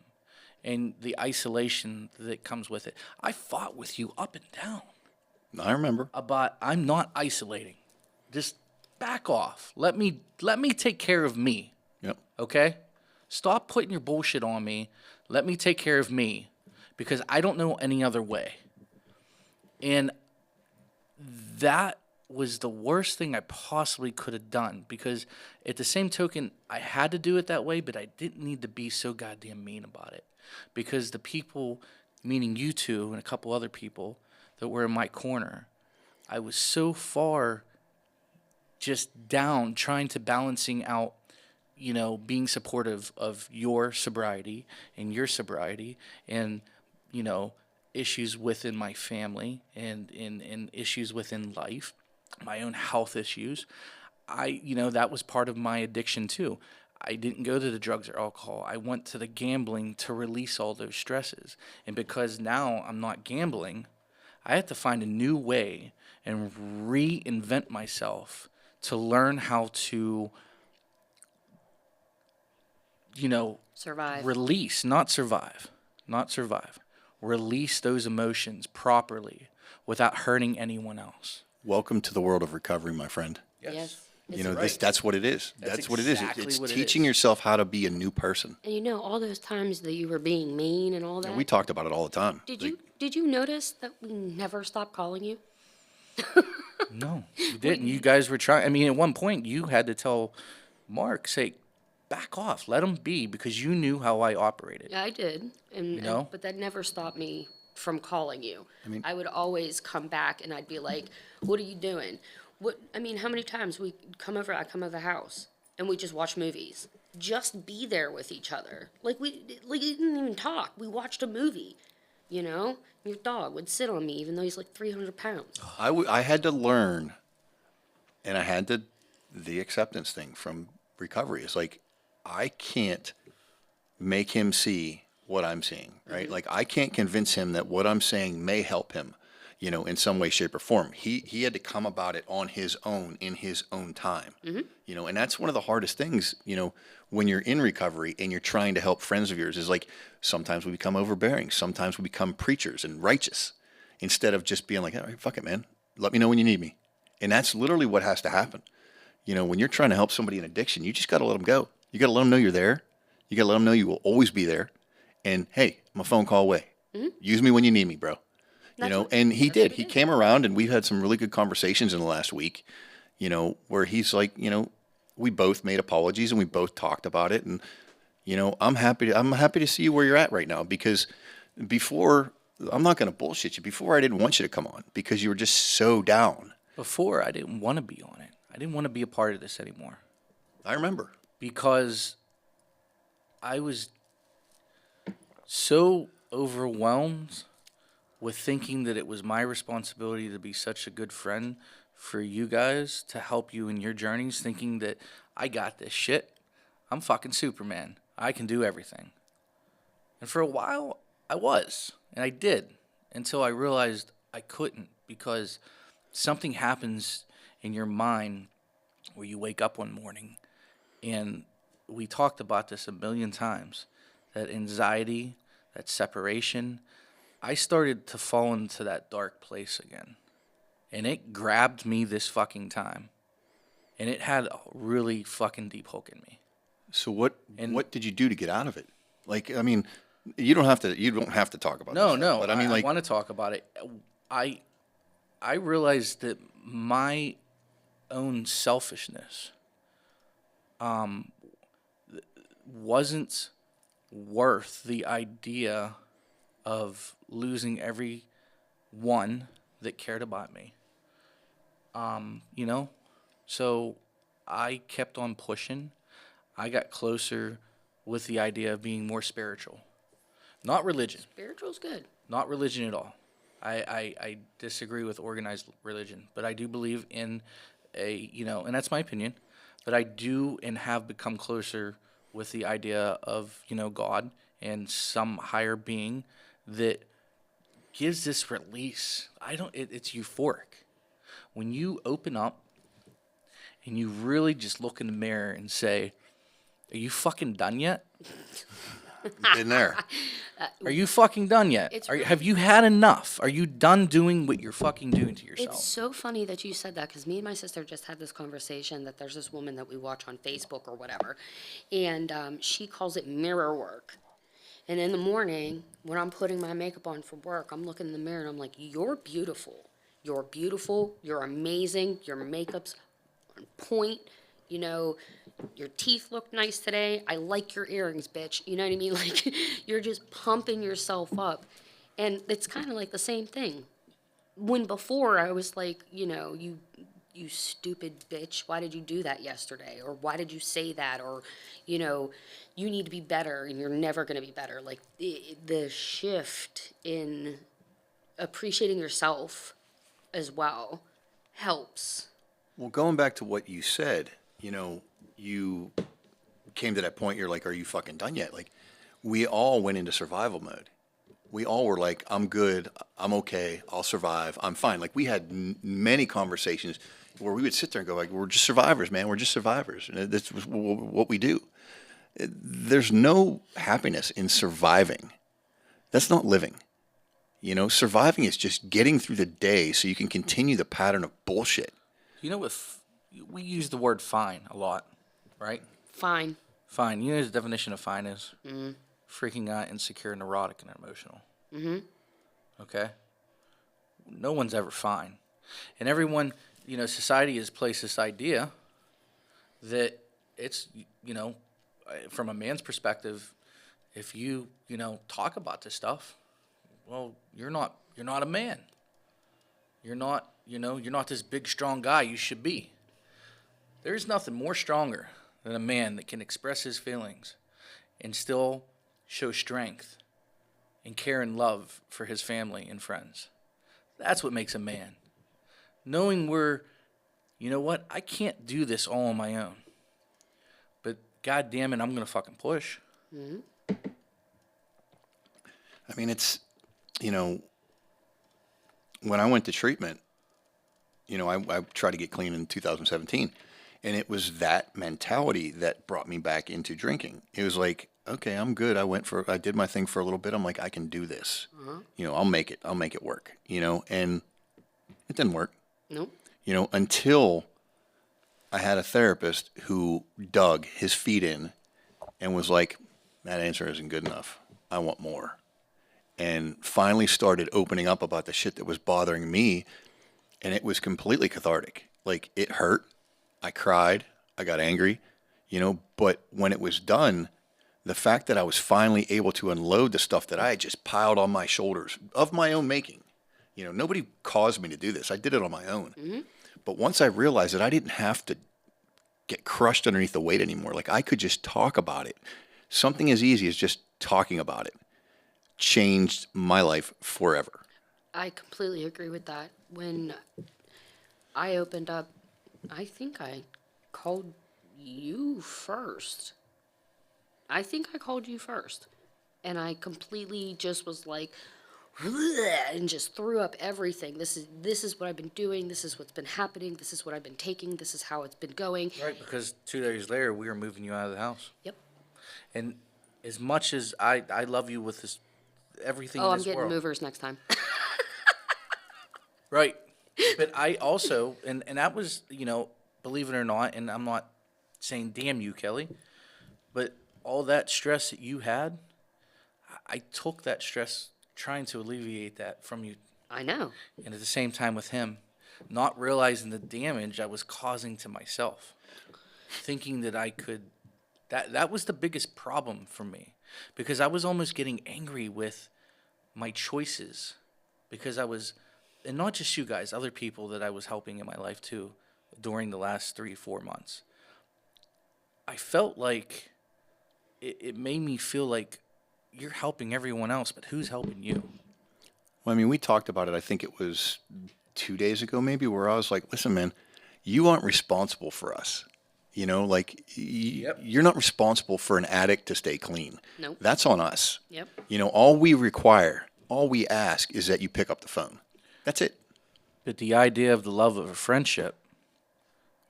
and the isolation that comes with it. I fought with you up and down I remember. about I'm not isolating. Just back off. Let me take care of me. Yep. Okay? Stop putting your bullshit on me. Let me take care of me because I don't know any other way. And that was the worst thing I possibly could have done because at the same token, I had to do it that way, but I didn't need to be so goddamn mean about it because the people, meaning you two and a couple other people that were in my corner, I was so far just down trying to balancing out, you know, being supportive of your sobriety and, you know, issues within my family and issues within life, my own health issues. You know, that was part of my addiction too. I didn't go to the drugs or alcohol. I went to the gambling to release all those stresses. And because now I'm not gambling, I had to find a new way and reinvent myself to learn how to, you know, Survive. release, not survive, release those emotions properly without hurting anyone else. Welcome to the world of recovery, my friend. Yes. You know, right. that's what it is. That's what it is. exactly It's what it teaching is. yourself how to be a new person. And you know, all those times that you were being mean and all that. And we talked about it all the time. Did you notice that we never stopped calling you? No, you didn't. You guys were trying. I mean, at one point, you had to tell Mark, say, back off, let him be, because you knew how I operated. Yeah, I did. And, know? but that never stopped me from calling you. I would always come back and I'd be like, "What are you doing?" How many times I come over the house and we just watch movies. Just be there with each other. We didn't even talk. We watched a movie, you know? Your dog would sit on me even though he's like 300 pounds. I had to learn, and I had the acceptance thing from recovery. It's like, I can't make him see what I'm seeing, right? Like, I can't convince him that what I'm saying may help him, you know, in some way, shape, or form. He had to come about it on his own, in his own time, you know, and that's one of the hardest things, you know, when you're in recovery and you're trying to help friends of yours, is like, sometimes we become overbearing. Sometimes we become preachers and righteous instead of just being like, all right, fuck it, man. Let me know when you need me. And that's literally what has to happen. You know, when you're trying to help somebody in addiction, you just got to let them go. You got to let them know you're there. You got to let them know you will always be there. And hey, I'm a phone call away. Use me when you need me, bro. You know, and he did. He came around, and we've had some really good conversations in the last week, you know, where he's like, you know, we both made apologies and we both talked about it. And, you know, I'm happy to see you where you're at right now, because before, I'm not going to bullshit you. Before, I didn't want you to come on because you were just so down. Before, I didn't want to be on it. I didn't want to be a part of this anymore. I remember. Because I was so overwhelmed with thinking that it was my responsibility to be such a good friend for you guys, to help you in your journeys, thinking that I got this shit. I'm fucking Superman. I can do everything. And for a while, I was. And I did. Until I realized I couldn't, because something happens in your mind where you wake up one morning, and we talked about this a million times, that anxiety, that separation. I started to fall into that dark place again. And it grabbed me this fucking time. And it had a really fucking deep hook in me. So what did you do to get out of it? Like, I mean, you don't have to talk about this. No. But I mean, like, want to talk about it. I realized that my own selfishness wasn't worth the idea of losing everyone that cared about me. You know? So I kept on pushing, I got closer with the idea of being more spiritual. Not religion. Spiritual's good. Not religion at all. I disagree with organized religion, but I do believe in and that's my opinion, but I do and have become closer with the idea of, God and some higher being that gives this release. It's euphoric. When you open up and you really just look in the mirror and say, are you fucking done yet? Been there. Are you fucking done yet? It's Have you had enough? Are you done doing what you're fucking doing to yourself? It's so funny that you said that because me and my sister just had this conversation that there's this woman that we watch on Facebook or whatever, and she calls it mirror work. And in the morning, when I'm putting my makeup on for work, I'm looking in the mirror and I'm like, you're beautiful. You're beautiful. You're amazing. Your makeup's on point. Your teeth look nice today. I like your earrings, bitch. You know what I mean? Like, you're just pumping yourself up. And it's kind of like the same thing. When before I was like, you stupid bitch, why did you do that yesterday? Or why did you say that? Or, you need to be better and you're never going to be better. Like, the shift in appreciating yourself as well helps. Well, going back to what you said, you came to that point, you're like, are you fucking done yet? Like, we all went into survival mode. We all were like, I'm good, I'm okay, I'll survive, I'm fine. Like, we had many conversations where we would sit there and go, like, we're just survivors, man, we're just survivors. And that's what we do. There's no happiness in surviving. That's not living. Surviving is just getting through the day so you can continue the pattern of bullshit. We use the word fine a lot, right? Fine. Fine. You know what the definition of fine is? Mm-hmm. Freaking out, insecure, neurotic, and emotional. Mm-hmm. Okay? No one's ever fine. And everyone, society has placed this idea that it's, from a man's perspective, if you, talk about this stuff, well, you're not a man. You're not this big, strong guy you should be. There's nothing more stronger than a man that can express his feelings and still show strength and care and love for his family and friends. That's what makes a man. Knowing I can't do this all on my own. But God damn it, I'm going to fucking push. Mm-hmm. I mean, it's, when I went to treatment, I tried to get clean in 2017. And it was that mentality that brought me back into drinking. It was like, okay, I'm good. I did my thing for a little bit. I'm like, I can do this. Uh-huh. I'll make it work, and it didn't work. Nope. Until I had a therapist who dug his feet in and was like, that answer isn't good enough. I want more. And finally started opening up about the shit that was bothering me. And it was completely cathartic. Like, it hurt. I cried, I got angry, but when it was done, the fact that I was finally able to unload the stuff that I had just piled on my shoulders of my own making, nobody caused me to do this. I did it on my own. Mm-hmm. But once I realized that I didn't have to get crushed underneath the weight anymore, like I could just talk about it. Something as easy as just talking about it changed my life forever. I completely agree with that. When I opened up, I think I called you first. And I completely just was like, and just threw up everything. This is what I've been doing. This is what's been happening. This is what I've been taking. This is how it's been going. Right, because 2 days later, we were moving you out of the house. Yep. And as much as I love you with this, everything in I'm this getting world. movers next time. Right. But I also, and that was, believe it or not, and I'm not saying damn you, Kelly, but all that stress that you had, I took that stress trying to alleviate that from you. I know. And at the same time with him, not realizing the damage I was causing to myself, thinking that I could, that was the biggest problem for me, because I was almost getting angry with my choices, because I was, and not just you guys, other people that I was helping in my life too during the last 3-4 months. I felt like it made me feel like you're helping everyone else, but who's helping you? Well, I mean, we talked about it, I think it was 2 days ago, maybe, where I was like, listen, man, you aren't responsible for us. You know, like, Yep. you're not responsible for an addict to stay clean. Nope. That's on us. Yep. You know, all we require, all we ask is that you pick up the phone. That's it. But the idea of the love of a friendship,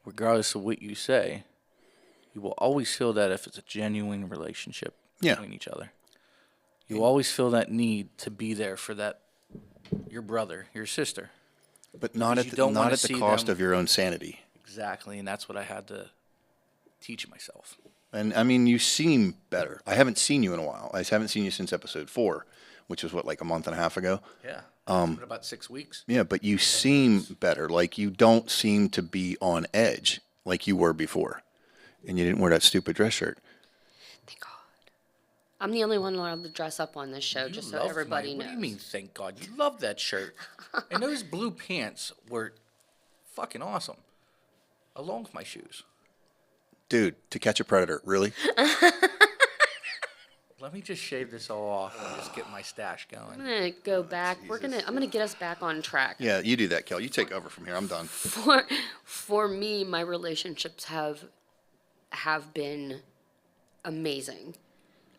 regardless of what you say, you will always feel that if it's a genuine relationship Yeah. between each other. You always feel that need to be there for that your brother, your sister. But not Because at you the, don't not wanna at the see cost them- of your own sanity. Exactly, and that's what I had to teach myself. And I mean, you seem better. I haven't seen you in a while. I haven't seen you since episode 4, which was what, like a month and a half ago? Yeah. About 6 weeks. Yeah, but you seem better. Like, you don't seem to be on edge like you were before. And you didn't wear that stupid dress shirt. Thank God. I'm the only one allowed to dress up on this show, You just so loved everybody knows. What do you mean, thank God? You love that shirt. And those blue pants were fucking awesome, along with my shoes. Dude, To Catch a Predator, really? Let me just shave this all off and just get my stash going. I'm gonna go back. I'm gonna get us back on track. Yeah, you do that, Kel. You take over from here. I'm done. For me, my relationships have been amazing.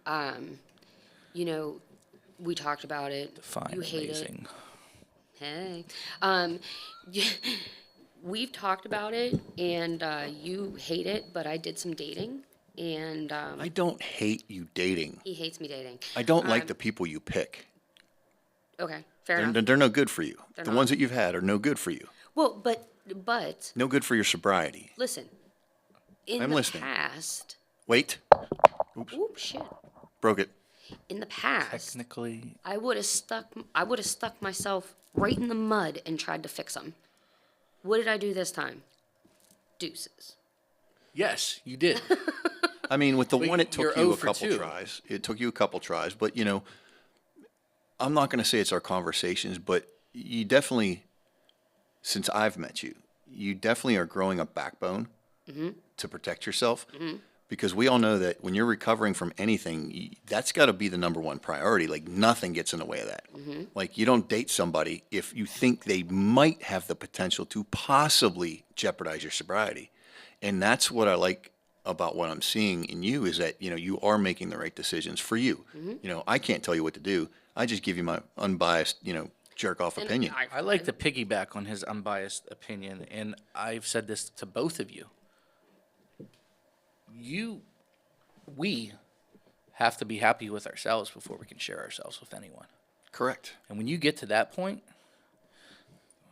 You know, we talked about it. Define You hate amazing. it. Hey. We've talked about it, and you hate it, but I did some dating, and I don't hate you dating. he hates me dating. I don't like the people you pick. Okay, fair They're, enough. they're no good for you. They're The not. ones that you've had are no good for you. Well, but No good for your sobriety. listen. In I'm the listening. past, Wait. oop, shit. Broke it. In the past, Technically, I would have stuck myself right in the mud and tried to fix them. What did I do this time? Deuces. yes, you did. I mean, with the But one, it you're took you 0 a for couple 2. tries. It took you a couple tries, but you know, I'm not going to say it's our conversations, but you definitely, since I've met you, you definitely are growing a backbone to protect yourself. Because we all know that when you're recovering from anything, that's got to be the number one priority. Like, nothing gets in the way of that. Like, you don't date somebody if you think they might have the potential to possibly jeopardize your sobriety. And that's what I like about what I'm seeing in you, is that, you know, you are making the right decisions for you. You know, I can't tell you what to do. I just give you my unbiased, you know, jerk off And opinion. I like to piggyback on his unbiased opinion, and I've said this to both of you. We have to be happy with ourselves before we can share ourselves with anyone. Correct. And when you get to that point,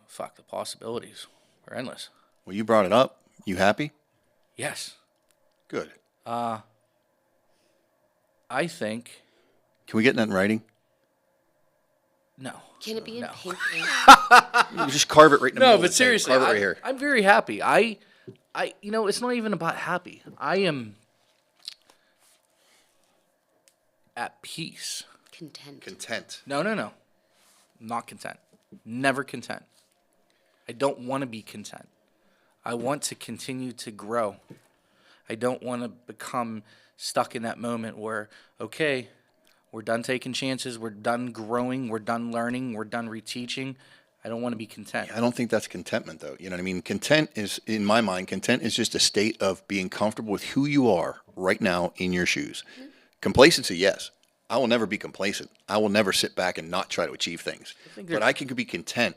fuck, the possibilities are endless. Well, you brought it up. You happy? Yes. Good. I think, Can we get that in writing? no. Can it be in No. pink ink? You just carve it right in the middle. No, of the but thing. seriously, Carve it right here. I'm very happy. You know, it's not even about happy. I am at peace. Content. Content. No. I'm not content. Never content. I don't want to be content. I want to continue to grow. I don't want to become stuck in that moment where, okay, we're done taking chances, we're done growing, we're done learning, we're done reteaching. I don't want to be content. I don't think that's contentment, though. You know what I mean? Content is, in my mind, content is just a state of being comfortable with who you are right now in your shoes. Complacency, yes. I will never be complacent. I will never sit back and not try to achieve things. But I can be content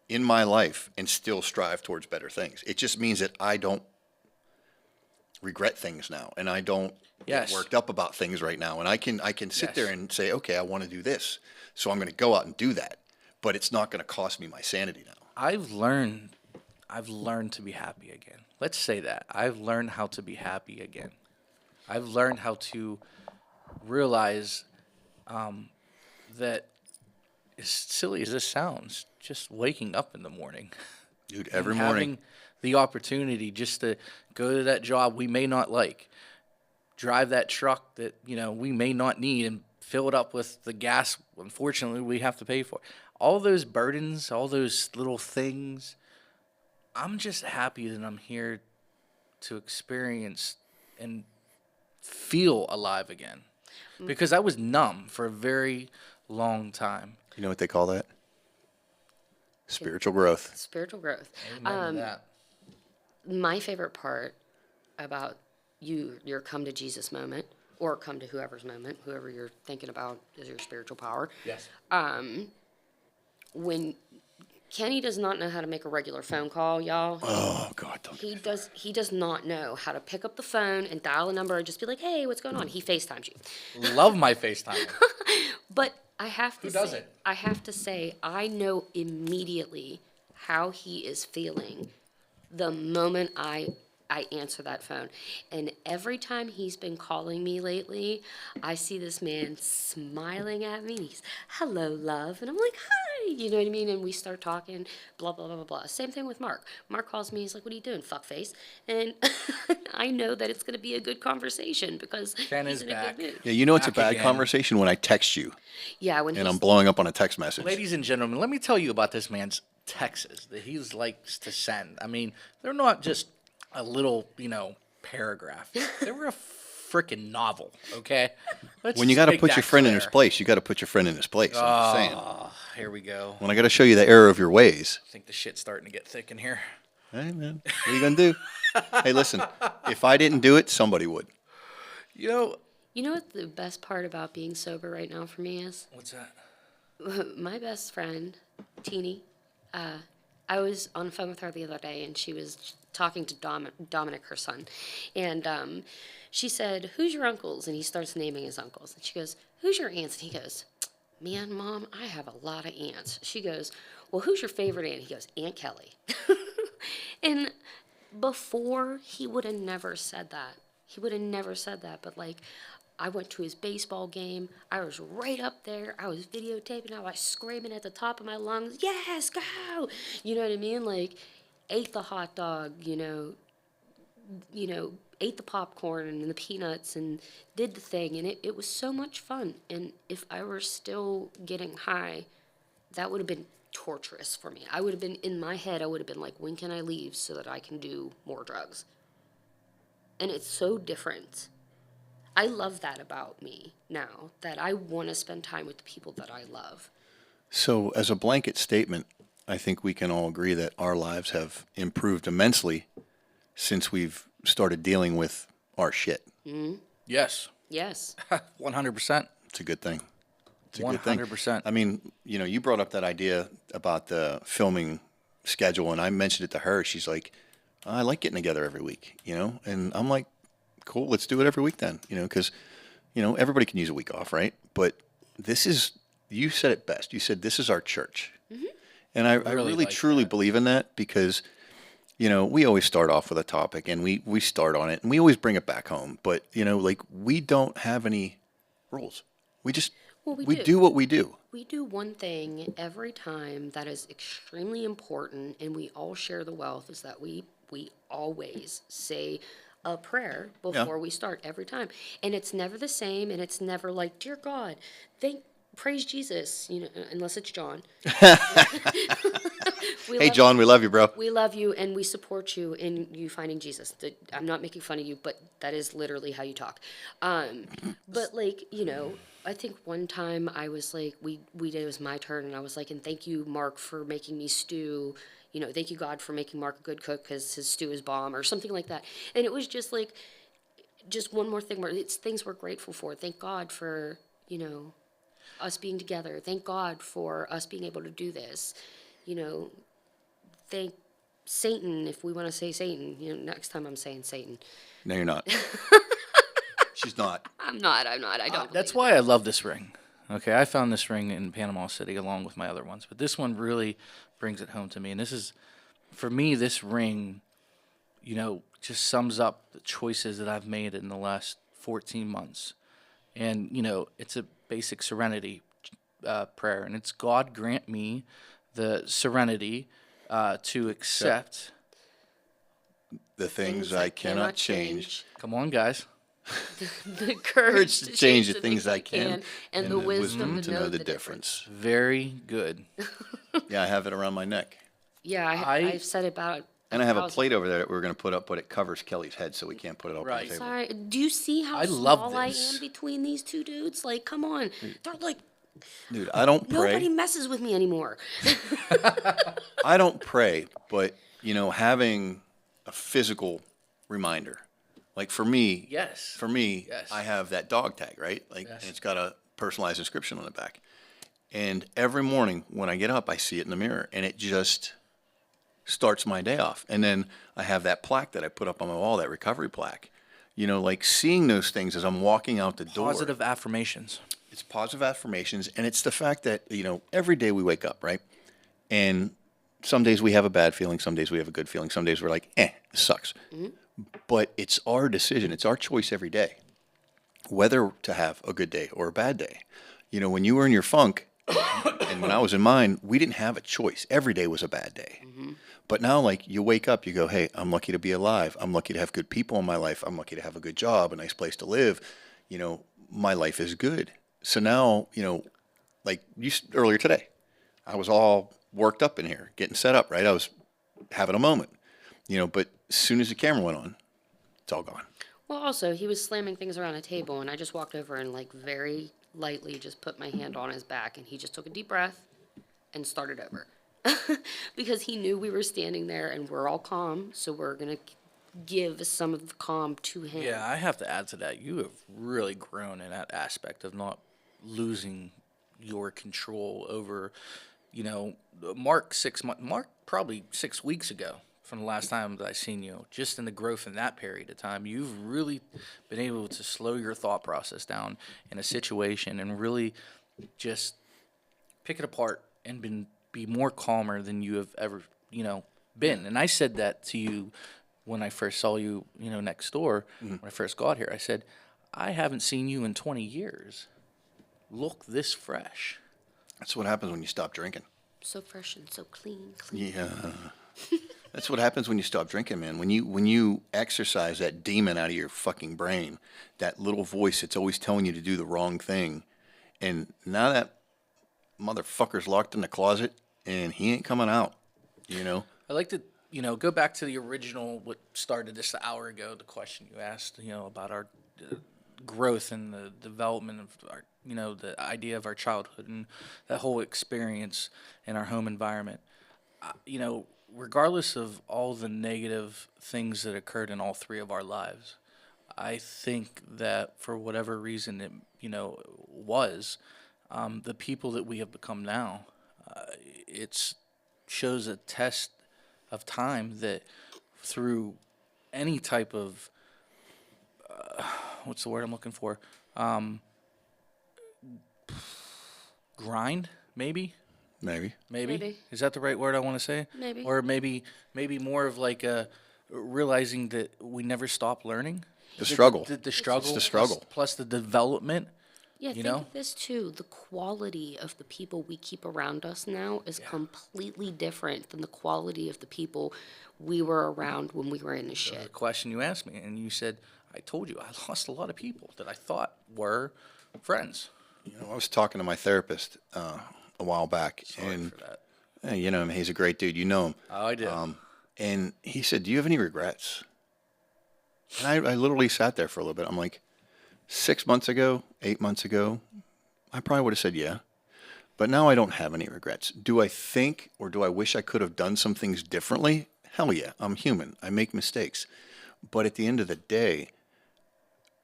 in my life and still strive towards better things. It just means that I don't regret things now, and I don't Yes. get worked up about things right now. And I can sit Yes. there and say, okay, I want to do this, so I'm going to go out and do that. But it's not going to cost me my sanity now. I've learned to be happy again. Let's say that. I've learned how to be happy again. I've learned how to realize that, as silly as this sounds, just waking up in the morning. Dude, every and morning. having the opportunity just to go to that job we may not like, drive that truck that, you know, we may not need, and fill it up with the gas, unfortunately, we have to pay for. All those burdens, all those little things, I'm just happy that I'm here to experience and feel alive again, because I was numb for a very long time. You know what they call that? Spiritual growth. Spiritual growth. Amen to that. My favorite part about your come to Jesus moment, or come to whoever's moment, whoever you're thinking about is your spiritual power. Yes. When Kenny does not know how to make a regular phone call, y'all. Oh God, don't. He does not know how to pick up the phone and dial a number and just be like, "Hey, what's going on?" He FaceTimes you. Love my FaceTime. But I have to Who does say, it? I have to say, I know immediately how he is feeling the moment I answer that phone. And every time he's been calling me lately, I see this man smiling at me. He's, "Hello, love." And I'm like, "Hi." You know what I mean? And we start talking, blah, blah, blah, blah, blah. Same thing with Mark. Mark calls me. He's like, "What are you doing, fuckface?" And I know that it's going to be a good conversation because Ken he's is in back. a good mood. Yeah, you know it's a Back bad again. conversation when I text you Yeah, when and he's I'm blowing up on a text message. Ladies and gentlemen, let me tell you about this man's texts that he likes to send. I mean, they're not just a little, paragraph. They were a freaking novel, okay? Let's When you just got to make put that your friend in his clear. place, you got to put your friend in his place. I'm just saying. Here we go. When I got to show you the error of your ways. I think the shit's starting to get thick in here. Hey, man, what are you going to do? Hey, listen, if I didn't do it, somebody would. You know, You know what the best part about being sober right now for me is? what's that? My best friend, Teeny, I was on the phone with her the other day, and she was talking to Dominic, her son. And she said, "Who's your uncles?" And he starts naming his uncles. And she goes, "Who's your aunts?" And he goes, "Man, Mom, I have a lot of aunts." She goes, "Well, who's your favorite aunt?" He goes, "Aunt Kelly." And before, he would have never said that. He would have never said that. But, like, I went to his baseball game. I was right up there. I was videotaping. I was screaming at the top of my lungs, "Yes, go!" You know what I mean? Like, ate the hot dog, ate the popcorn and the peanuts and did the thing. And it was so much fun. And if I were still getting high, that would have been torturous for me. I would have been, in my head, I would have been like, when can I leave so that I can do more drugs? And it's so different. I love that about me now, that I want to spend time with the people that I love. So, as a blanket statement, I think we can all agree that our lives have improved immensely since we've started dealing with our shit. Yes. Yes. 100%. It's a good thing. It's a good thing. 100%. I mean, you brought up that idea about the filming schedule, and I mentioned it to her. She's like, "I like getting together every week, And I'm like, "Cool, let's do it every week then, because, everybody can use a week off, right? But you said it best. You said, this is our church. Mm-hmm. And I really like truly believe in that because, we always start off with a topic and we start on it and we always bring it back home. But, we don't have any rules. We just, Well, we do what we do. We do one thing every time that is extremely important, and we all share the wealth, is that we always say a prayer before we start every time. And it's never the same, and it's never like, "Dear God, praise Jesus," unless it's John. Hey, John, we love you, bro. We love you, and we support you in you finding Jesus. I'm not making fun of you, but that is literally how you talk. But, like, I think one time I was like, it was my turn, and I was like, "And thank you, Mark, for making me stew. Thank you, God, for making Mark a good cook because his stew is bomb," or something like that. And it was just like, just one more thing where it's things we're grateful for. Thank God for, us being together. Thank God for us being able to do this. Thank Satan, if we want to say Satan. Next time I'm saying Satan. No, you're not. She's not. I'm not. I don't. That's why I love this ring. Okay, I found this ring in Panama City along with my other ones, but this one really brings it home to me. And this is, for me, this ring, just sums up the choices that I've made in the last 14 months. And, it's a basic serenity prayer. And it's, "God grant me the serenity to accept." The things I cannot change. Come on, guys. The courage to change the things I can, and the wisdom to know the difference. Very good. Yeah, I have it around my neck. Yeah, I've said it about And I have a How's- plate over there that we're going to put up, but it covers Kelly's head, so we can't put it up on Right. the table. Sorry, do you see how I love small I this. am between these two dudes? Like, come on. They're like, Dude, I don't nobody pray. messes with me anymore. I don't pray, but, you know, having a physical reminder. Like for me, Yes. Yes. I have that dog tag, right? Like, Yes. and it's got a personalized inscription on the back. And every morning when I get up, I see it in the mirror, and it just starts my day off. And then I have that plaque that I put up on my wall, that recovery plaque. You know, like seeing those things as I'm walking out the door. Positive affirmations. It's positive affirmations, and it's the fact that, you know, every day we wake up, right? And some days we have a bad feeling, some days we have a good feeling, some days we're like, this sucks. But it's our decision, it's our choice every day, whether to have a good day or a bad day. You know, when you were in your funk, and when I was in mine, we didn't have a choice. Every day was a bad day. But now, like, you wake up, you go, hey, I'm lucky to be alive. I'm lucky to have good people in my life. I'm lucky to have a good job, a nice place to live. You know, my life is good. So now, you know, like earlier today, I was all worked up in here, getting set up, right? I was having a moment, you know, but as soon as the camera went on, it's all gone. Well, also, he was slamming things around a table, and I just walked over and, like, very lightly just put my hand on his back, and he just took a deep breath and started over. Because he knew we were standing there and we're all calm, so we're going to give some of the calm to him. Yeah, I have to add to that. You have really grown in that aspect of not losing your control over, you know, Mark probably 6 weeks ago from the last time that I seen you. Just in the growth in that period of time, you've really been able to slow your thought process down in a situation and really just pick it apart and be more calmer than you have ever, you know, been. And I said that to you when I first saw you, you know, next door, when I first got here. I said, I haven't seen you in 20 years. Look this fresh. That's what happens when you stop drinking. So fresh and so clean. Clean. Yeah. That's what happens when you stop drinking, man. When you exercise that demon out of your fucking brain, that little voice that's always telling you to do the wrong thing. And now that motherfucker's locked in the closet and he ain't coming out, you know? I like to, you know, go back to the original, what started this an hour ago, the question you asked, you know, about our growth and the development of our, you know, the idea of our childhood and that whole experience in our home environment. You know, regardless of all the negative things that occurred in all three of our lives, I think that for whatever reason it, you know, was the people that we have become now. It shows a test of time that through any type of what's the word I'm looking for? Grind, maybe. Maybe. Maybe. Is that the right word I want to say? Maybe. Or maybe more of like a realizing that we never stop learning. The struggle. The struggle. It's the struggle. Plus the development. Yeah, You think know? of this too. The quality of the people we keep around us now is completely different than the quality of the people we were around when we were in the The shit. question you asked me, and you said, I told you, I lost a lot of people that I thought were friends. You know, I was talking to my therapist a while back, Sorry and for that. you know him. He's a great dude. You know him. Oh, I do. And he said, "Do you have any regrets?" And I literally sat there for a little bit. I'm like, 6 months ago, 8 months ago, I probably would have said yeah. But now I don't have any regrets. Do I think or do I wish I could have done some things differently? Hell yeah. I'm human. I make mistakes. But at the end of the day,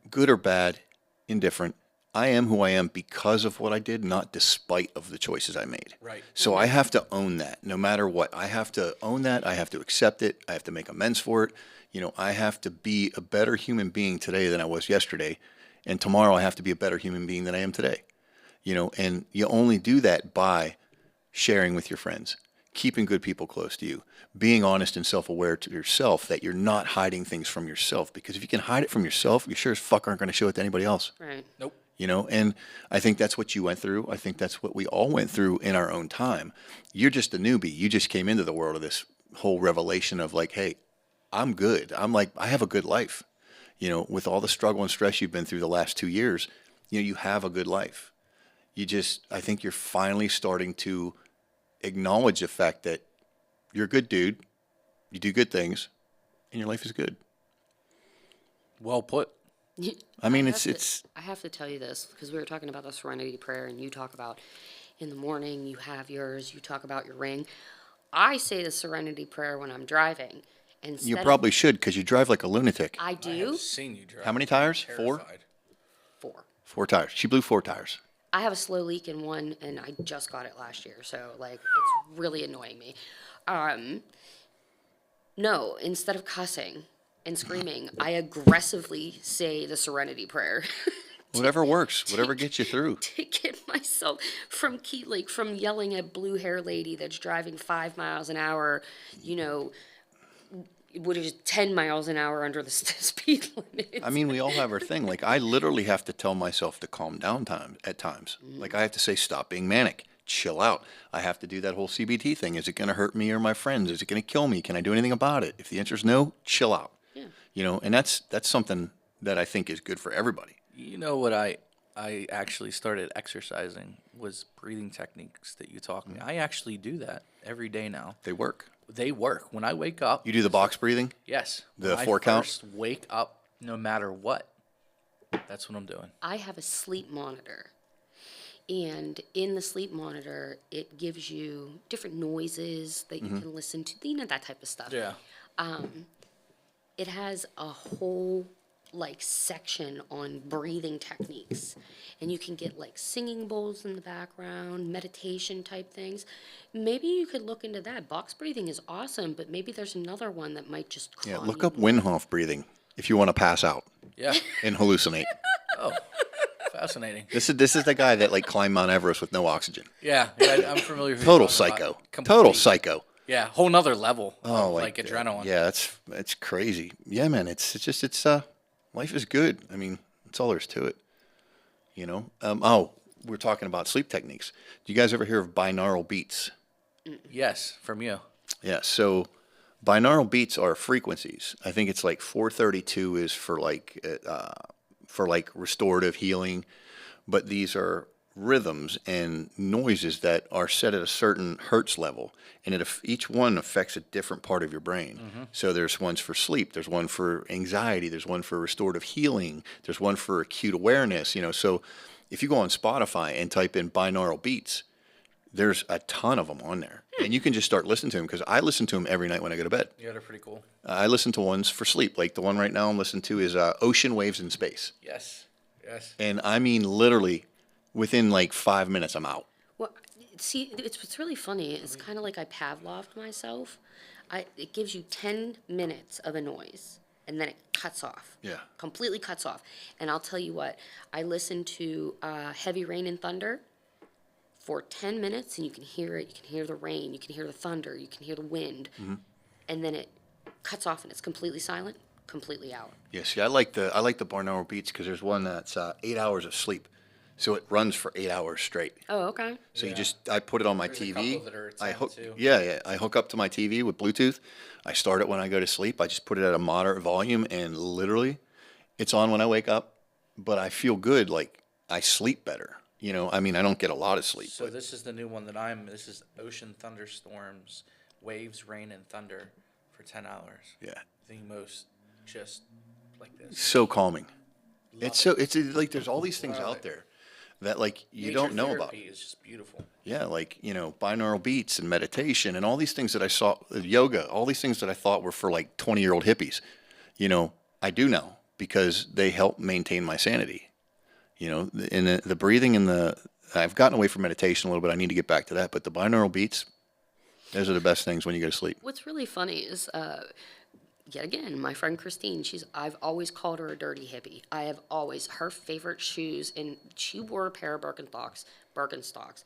good or bad, indifferent, I am who I am because of what I did, not despite of the choices I made. Right. So I have to own that no matter what. I have to own that. I have to accept it. I have to make amends for it. You know, I have to be a better human being today than I was yesterday. And tomorrow I have to be a better human being than I am today. You know, and you only do that by sharing with your friends, keeping good people close to you, being honest and self-aware to yourself that you're not hiding things from yourself. Because if you can hide it from yourself, you sure as fuck aren't going to show it to anybody else. Right. Nope. You know, and I think that's what you went through. I think that's what we all went through in our own time. You're just a newbie. You just came into the world of this whole revelation of like, hey, I'm good. I'm like, I have a good life. You know, with all the struggle and stress you've been through the last 2 years, you know, you have a good life. I think you're finally starting to acknowledge the fact that you're a good dude. you do good things, and your life is good. Well put. I mean, I have to tell you this because we were talking about the Serenity Prayer, and you talk about in the morning you have yours. You talk about your ring. I say the Serenity Prayer when I'm driving. you probably should because you drive like a lunatic. I I do. have seen you drive. How many tires? I'm 4? terrified. 4. 4 tires. She blew 4 tires. I have a slow leak in one, and I just got it last year, so like it's really annoying me. No, instead of cussing and screaming, I aggressively say the Serenity Prayer. Whatever works, whatever gets you through. To get myself from from yelling at blue hair lady that's driving 5 miles an hour, you know, what is 10 miles an hour under the speed limit. I mean, we all have our thing. Like, I literally have to tell myself to calm down at times. Like, I have to say, stop being manic. Chill out. I have to do that whole CBT thing. Is it going to hurt me or my friends? Is it going to kill me? Can I do anything about it? If the answer is no, chill out. Yeah. You know, and that's something that I think is good for everybody. You know what I actually started exercising was breathing techniques that you taught me. I actually do that every day now. They work. They work. When I wake up, You do the box breathing? yes. The when 4 I count? first wake up, no matter what, that's what I'm doing. I have a sleep monitor. And in the sleep monitor, it gives you different noises that you can listen to, you know, that type of stuff. Yeah. It has a whole like section on breathing techniques, and you can get like singing bowls in the background, meditation type things. Maybe you could look into that. Box breathing is awesome, but maybe there's another one that might just Yeah, calm look you up more. Wim Hof breathing if you want to pass out Yeah. and hallucinate. Oh, fascinating. This is the guy that like climbed Mount Everest with no oxygen. Yeah, I'm familiar with who Total you're talking psycho. about. Total Complete. psycho. Yeah, whole nother level Oh, of like adrenaline. Yeah, it's crazy. Yeah, man, it's just life is good. I mean, that's all there is to it. You know. We're talking about sleep techniques. Do you guys ever hear of binaural beats? Yes, from you. Yeah. So binaural beats are frequencies. I think it's like 432 is for like restorative healing, but these are rhythms and noises that are set at a certain hertz level, and each one affects a different part of your brain. So there's ones for sleep, there's one for anxiety, there's one for restorative healing, there's one for acute awareness. You know, so if you go on Spotify and type in binaural beats, there's a ton of them on there, and you can just start listening to them because I listen to them every night when I go to bed. Yeah, they're pretty cool. I listen to ones for sleep, like the one right now I'm listening to is Ocean Waves in Space, Yes. Yes. and I mean literally within like 5 minutes I'm out. Well, see, what's really funny. It's kind of like I Pavloved myself. It gives you 10 minutes of a noise, and then it cuts off. Yeah. Completely cuts off. And I'll tell you what, I listen to Heavy Rain and Thunder for 10 minutes, and you can hear it. You can hear the rain. You can hear the thunder. You can hear the wind. And then it cuts off, and it's completely silent, completely out. Yeah, see, I like the binaural beats because there's one that's 8 hours of sleep, so it runs for 8 hours straight. Oh, okay. So I put it on my There's a TV. couple that are I 10 hook, too. yeah, I hook up to my TV with Bluetooth. I start it when I go to sleep. I just put it at a moderate volume, and literally, it's on when I wake up. But I feel good, like I sleep better. You know, I mean, I don't get a lot of sleep. So this is the new one that this is Ocean Thunderstorms, Waves, Rain, and Thunder for 10 hours. Yeah, The most just like this. so calming. It's like there's all these things Wow. out there that like you Nature don't know about. therapy is just beautiful. Yeah, like, you know, binaural beats and meditation and all these things that I saw, yoga, all these things that I thought were for like 20-year-old hippies, you know, I do now because they help maintain my sanity. You know, and the breathing and I've gotten away from meditation a little bit. I need to get back to that. But the binaural beats, those are the best things when you go to sleep. What's really funny is, yet again, my friend Christine, I've always called her a dirty hippie. Her favorite shoes, and she wore a pair of Birkenstocks,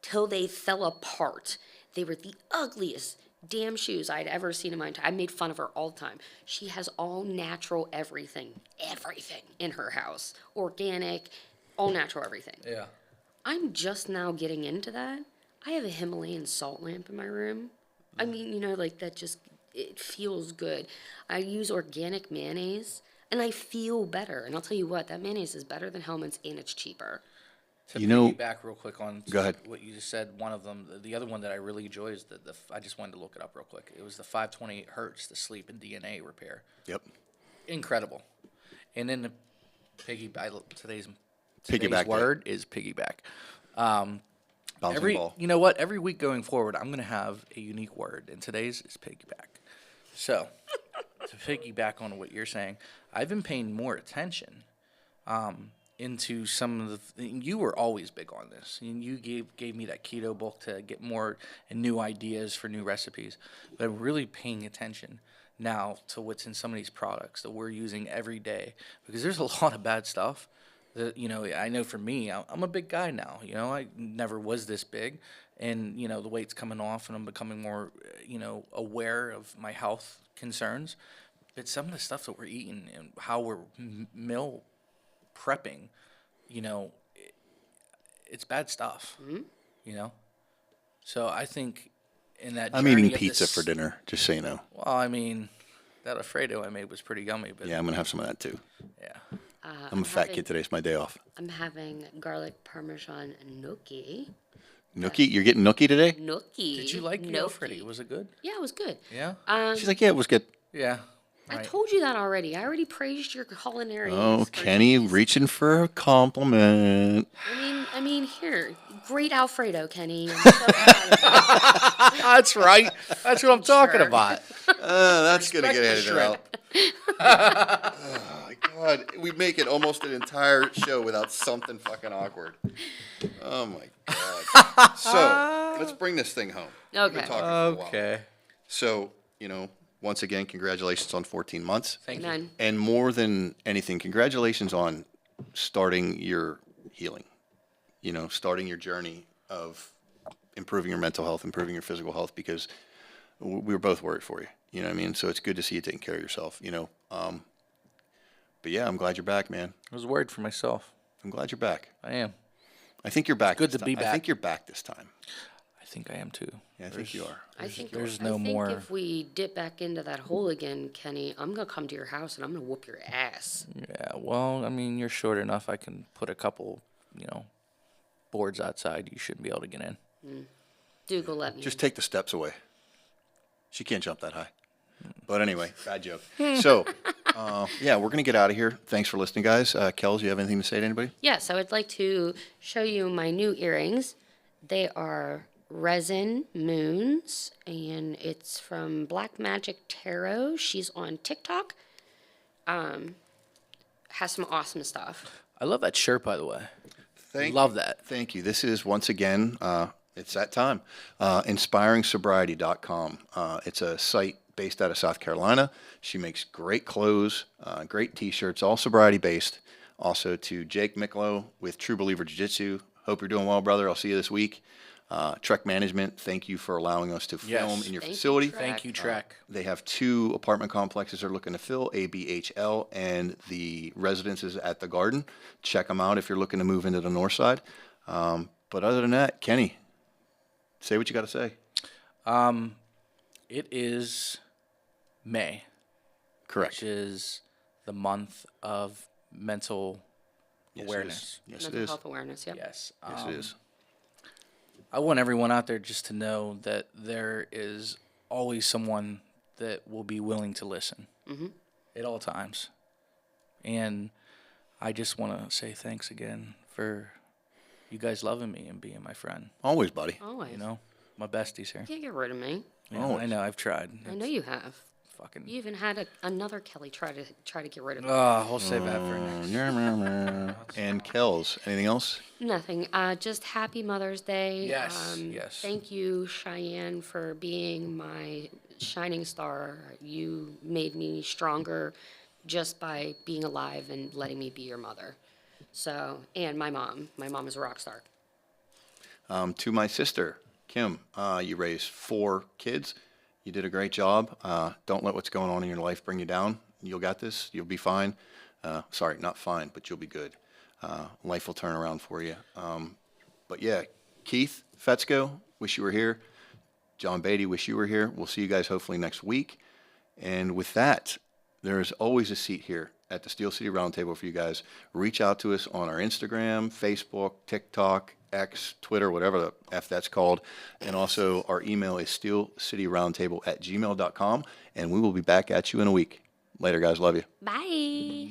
till they fell apart. They were the ugliest damn shoes I'd ever seen in my entire. I made fun of her all the time. She has all natural everything in her house. Organic, all natural everything. Yeah. I'm just now getting into that. I have a Himalayan salt lamp in my room. I mean, you know, like that just, it feels good. I use organic mayonnaise, and I feel better. And I'll tell you what, that mayonnaise is better than Hellmann's, and it's cheaper. To You know- piggyback real quick on Go ahead. what you just said, one of them, the other one that I really enjoy is I just wanted to look it up real quick. It was the 528 hertz, the sleep and DNA repair. Yep. Incredible. And then the today's Piggyback day. word is piggyback. Bouncing ball. You know what? Every week going forward, I'm going to have a unique word, and today's is piggyback. So, to piggyback on what you're saying, I've been paying more attention into some of you were always big on this, and you gave me that keto book to get more and new ideas for new recipes. But I'm really paying attention now to what's in some of these products that we're using every day, because there's a lot of bad stuff. That, I know for me, I'm a big guy now. I never was this big, and the weight's coming off, and I'm becoming more, aware of my health concerns. But some of the stuff that we're eating and how we're meal prepping, it's bad stuff. Mm-hmm. So I think in that I'm journey eating of pizza this- for dinner, just so you know. Well, I mean, that Alfredo I made was pretty yummy, but Yeah, I'm going to have some of that too. yeah. I'm a fat kid today. It's my day off. I'm having garlic parmesan gnocchi. Nookie? You're getting nookie today? Gnocchi. Did you like the gnocchi. Alfredo? Was it good? Yeah, it was good. Yeah. She's like, yeah, it was good. Yeah. I Right. told you that already. I already praised your culinary. Oh, expertise. Kenny reaching for a compliment. I mean, here, great Alfredo, Kenny. I'm so proud of you. That's right. That's what I'm talking Sure. about. That's going to get Respect the edited out. Oh, my God. We make it almost an entire show without something fucking awkward. Oh, my God. So, let's bring this thing home. We've been Okay. talking for a while. Okay. So, once again, congratulations on 14 months. Thank you. Amen. And more than anything, congratulations on starting your healing. Starting your journey of improving your mental health, improving your physical health, because we were both worried for you. You know what I mean? So it's good to see you taking care of yourself, But yeah, I'm glad you're back, man. I was worried for myself. I'm glad you're back. I am. I think you're back. good this to be time. I back. think you're back this time. I think I am too. Yeah, I think you are. I think there's I no think more- if we dip back into that hole again, Kenny, I'm gonna come to your house and I'm gonna whoop your ass. Yeah. Well, I mean, you're short enough. I can put a couple, boards outside. You shouldn't be able to get in. Dougal, let me. Just take the steps away. She can't jump that high. But anyway, bad joke. So, yeah, we're going to get out of here. Thanks for listening, guys. Kels, you have anything to say to anybody? Yes, I would like to show you my new earrings. They are resin moons, and it's from Black Magic Tarot. She's on TikTok. Has some awesome stuff. I love that shirt, by the way. Thank Love that. Thank you. This is, once again, it's that time, inspiringsobriety.com. It's a site based out of South Carolina. She makes great clothes, great T-shirts, all sobriety-based. Also to Jake Miklo with True Believer Jiu-Jitsu. Hope you're doing well, brother. I'll see you this week. Trek Management, thank you for allowing us to film Yes. in your Thank you, facility. Trek. Thank you, Trek. They have 2 apartment complexes they're looking to fill, ABHL and the residences at the Garden. Check them out if you're looking to move into the north side. But other than that, Kenny, say what you got to say. It is May, Correct. which is the month of mental Yes, it is. awareness. Yes, it Mental is. health awareness, yep. Yes. Yes, it is. I want everyone out there just to know that there is always someone that will be willing to listen at all times. And I just want to say thanks again for you guys loving me and being my friend. Always, buddy. Always. My besties here. You can't get rid of me. Yeah, Always. I know, I've tried. I know you have. Fucking. You even had another Kelly try to get rid of me. Oh, we'll save that for next. And Kels, anything else? Nothing. Just happy Mother's Day. Yes, yes. Thank you, Cheyenne, for being my shining star. You made me stronger just by being alive and letting me be your mother. So, and my mom. My mom is a rock star. To my sister, Kim, you raised 4 kids. You did a great job. Don't let what's going on in your life bring you down. You'll got this. You'll be fine. Sorry, not fine, but you'll be good. Life will turn around for you. But yeah, Keith Fetzko, wish you were here. John Beatty, wish you were here. We'll see you guys hopefully next week. And with that, there is always a seat here at the Steel City Roundtable for you guys. Reach out to us on our Instagram, Facebook, TikTok, X, Twitter, whatever the F that's called. And also our email is steelcityroundtable@gmail.com. And we will be back at you in a week. Later, guys. Love you. Bye.